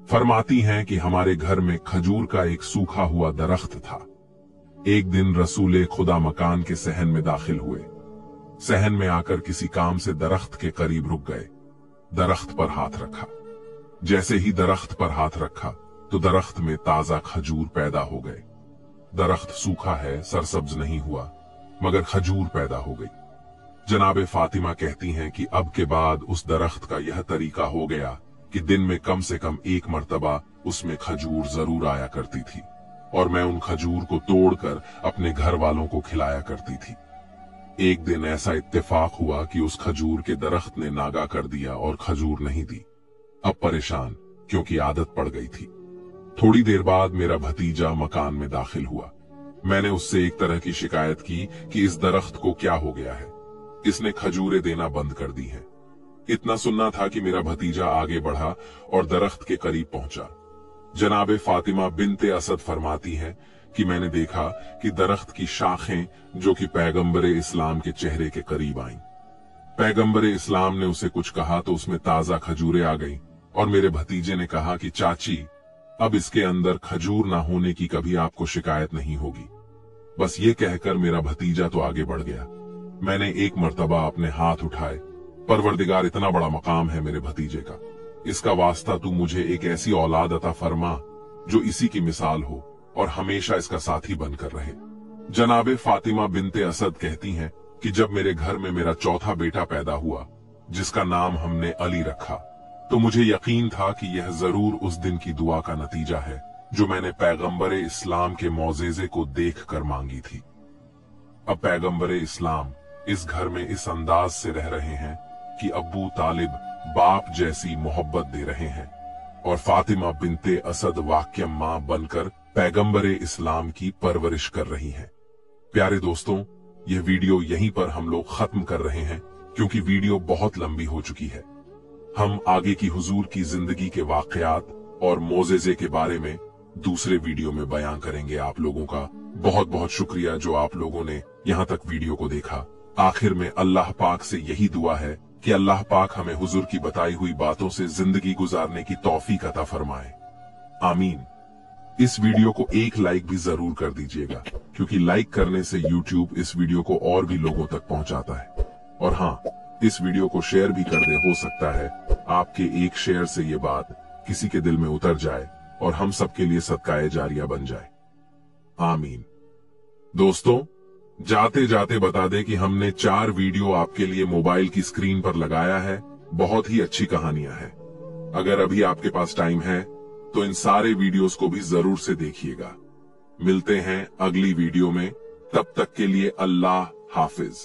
फरमाती हैं कि हमारे घर में खजूर का एक सूखा हुआ दरख्त था। एक दिन रसूले खुदा मकान के सहन में दाखिल हुए। सहन में आकर किसी काम से दरख्त के करीब रुक गए। दरख्त पर हाथ रखा। जैसे ही दरख्त पर हाथ रखा तो दरख्त में ताजा खजूर पैदा हो गए। दरख्त सूखा है, सरसब्ज नहीं हुआ, मगर खजूर पैदा हो गई। जनाब फातिमा कहती हैं कि अब के बाद उस दरख्त का यह तरीका हो गया कि दिन में कम से कम एक मर्तबा उसमें खजूर जरूर आया करती थी और मैं उन खजूर को तोड़कर अपने घर वालों को खिलाया करती थी। एक दिन ऐसा इत्तेफाक हुआ कि उस खजूर के दरख्त ने नागा कर दिया और खजूर नहीं दी। अब परेशान, क्योंकि आदत पड़ गई थी। थोड़ी देर बाद मेरा भतीजा मकान में दाखिल हुआ। मैंने उससे एक तरह की शिकायत की कि इस दरख्त को क्या हो गया है, इसने खजूरें देना बंद कर दी हैं। इतना सुनना था कि मेरा भतीजा आगे बढ़ा और दरख्त के करीब पहुंचा। जनाब फातिमा बिनते असद फरमाती हैं कि मैंने देखा कि दरख्त की शाखें जो कि पैगंबरे इस्लाम के चेहरे के करीब आईं। पैगंबरे इस्लाम ने उसे कुछ कहा तो उसमें ताजा खजूरें आ गईं और मेरे भतीजे ने कहा कि चाची, अब इसके अंदर खजूर ना होने की कभी आपको शिकायत नहीं होगी। बस ये कहकर मेरा भतीजा तो आगे बढ़ गया। मैंने एक मर्तबा अपने हाथ उठाए, परवरदिगार, इतना बड़ा मकाम है मेरे भतीजे का, इसका वास्ता तू मुझे एक ऐसी औलाद अता फरमा जो इसी की मिसाल हो और हमेशा इसका साथी बनकर रहे। जनाबे फातिमा बिनते असद कहती हैं कि जब मेरे घर में मेरा चौथा बेटा पैदा हुआ, जिसका नाम हमने अली रखा, तो मुझे यकीन था कि यह जरूर उस दिन की दुआ का नतीजा है जो मैंने पैगंबरे इस्लाम के मौजेजे को देखकर मांगी थी। अब पैगंबरे इस्लाम इस घर में इस अंदाज से रह रहे हैं कि अब्बू तालिब बाप जैसी मोहब्बत दे रहे हैं और फातिमा बिनते असद वाक्य मां बनकर पैगंबरे इस्लाम की परवरिश कर रही हैं। प्यारे दोस्तों, यह वीडियो यहीं पर हम लोग खत्म कर रहे हैं क्योंकि वीडियो बहुत लंबी हो चुकी है। हम आगे की हुजूर की जिंदगी के वाकयात और मोजेजे के बारे में दूसरे वीडियो में बयान करेंगे। आप लोगों का बहुत बहुत शुक्रिया जो आप लोगों ने यहाँ तक वीडियो को देखा। आखिर में अल्लाह पाक से यही दुआ है कि अल्लाह पाक हमें हुजूर की बताई हुई बातों से जिंदगी गुजारने की तौफीक अता फरमाए। आमीन। इस वीडियो को एक लाइक भी जरूर कर दीजिएगा क्योंकि लाइक करने से यूट्यूब इस वीडियो को और भी लोगों तक पहुंचाता है। और हाँ, इस वीडियो को शेयर भी कर दे। हो सकता है आपके एक शेयर से ये बात किसी के दिल में उतर जाए और हम सबके लिए सदकाए जारिया बन जाए। आमीन। दोस्तों, जाते जाते बता दे कि हमने 4 वीडियो आपके लिए मोबाइल की स्क्रीन पर लगाया है। बहुत ही अच्छी कहानियां हैं। अगर अभी आपके पास टाइम है तो इन सारे वीडियोस को भी जरूर से देखिएगा। मिलते हैं अगली वीडियो में, तब तक के लिए अल्लाह हाफिज।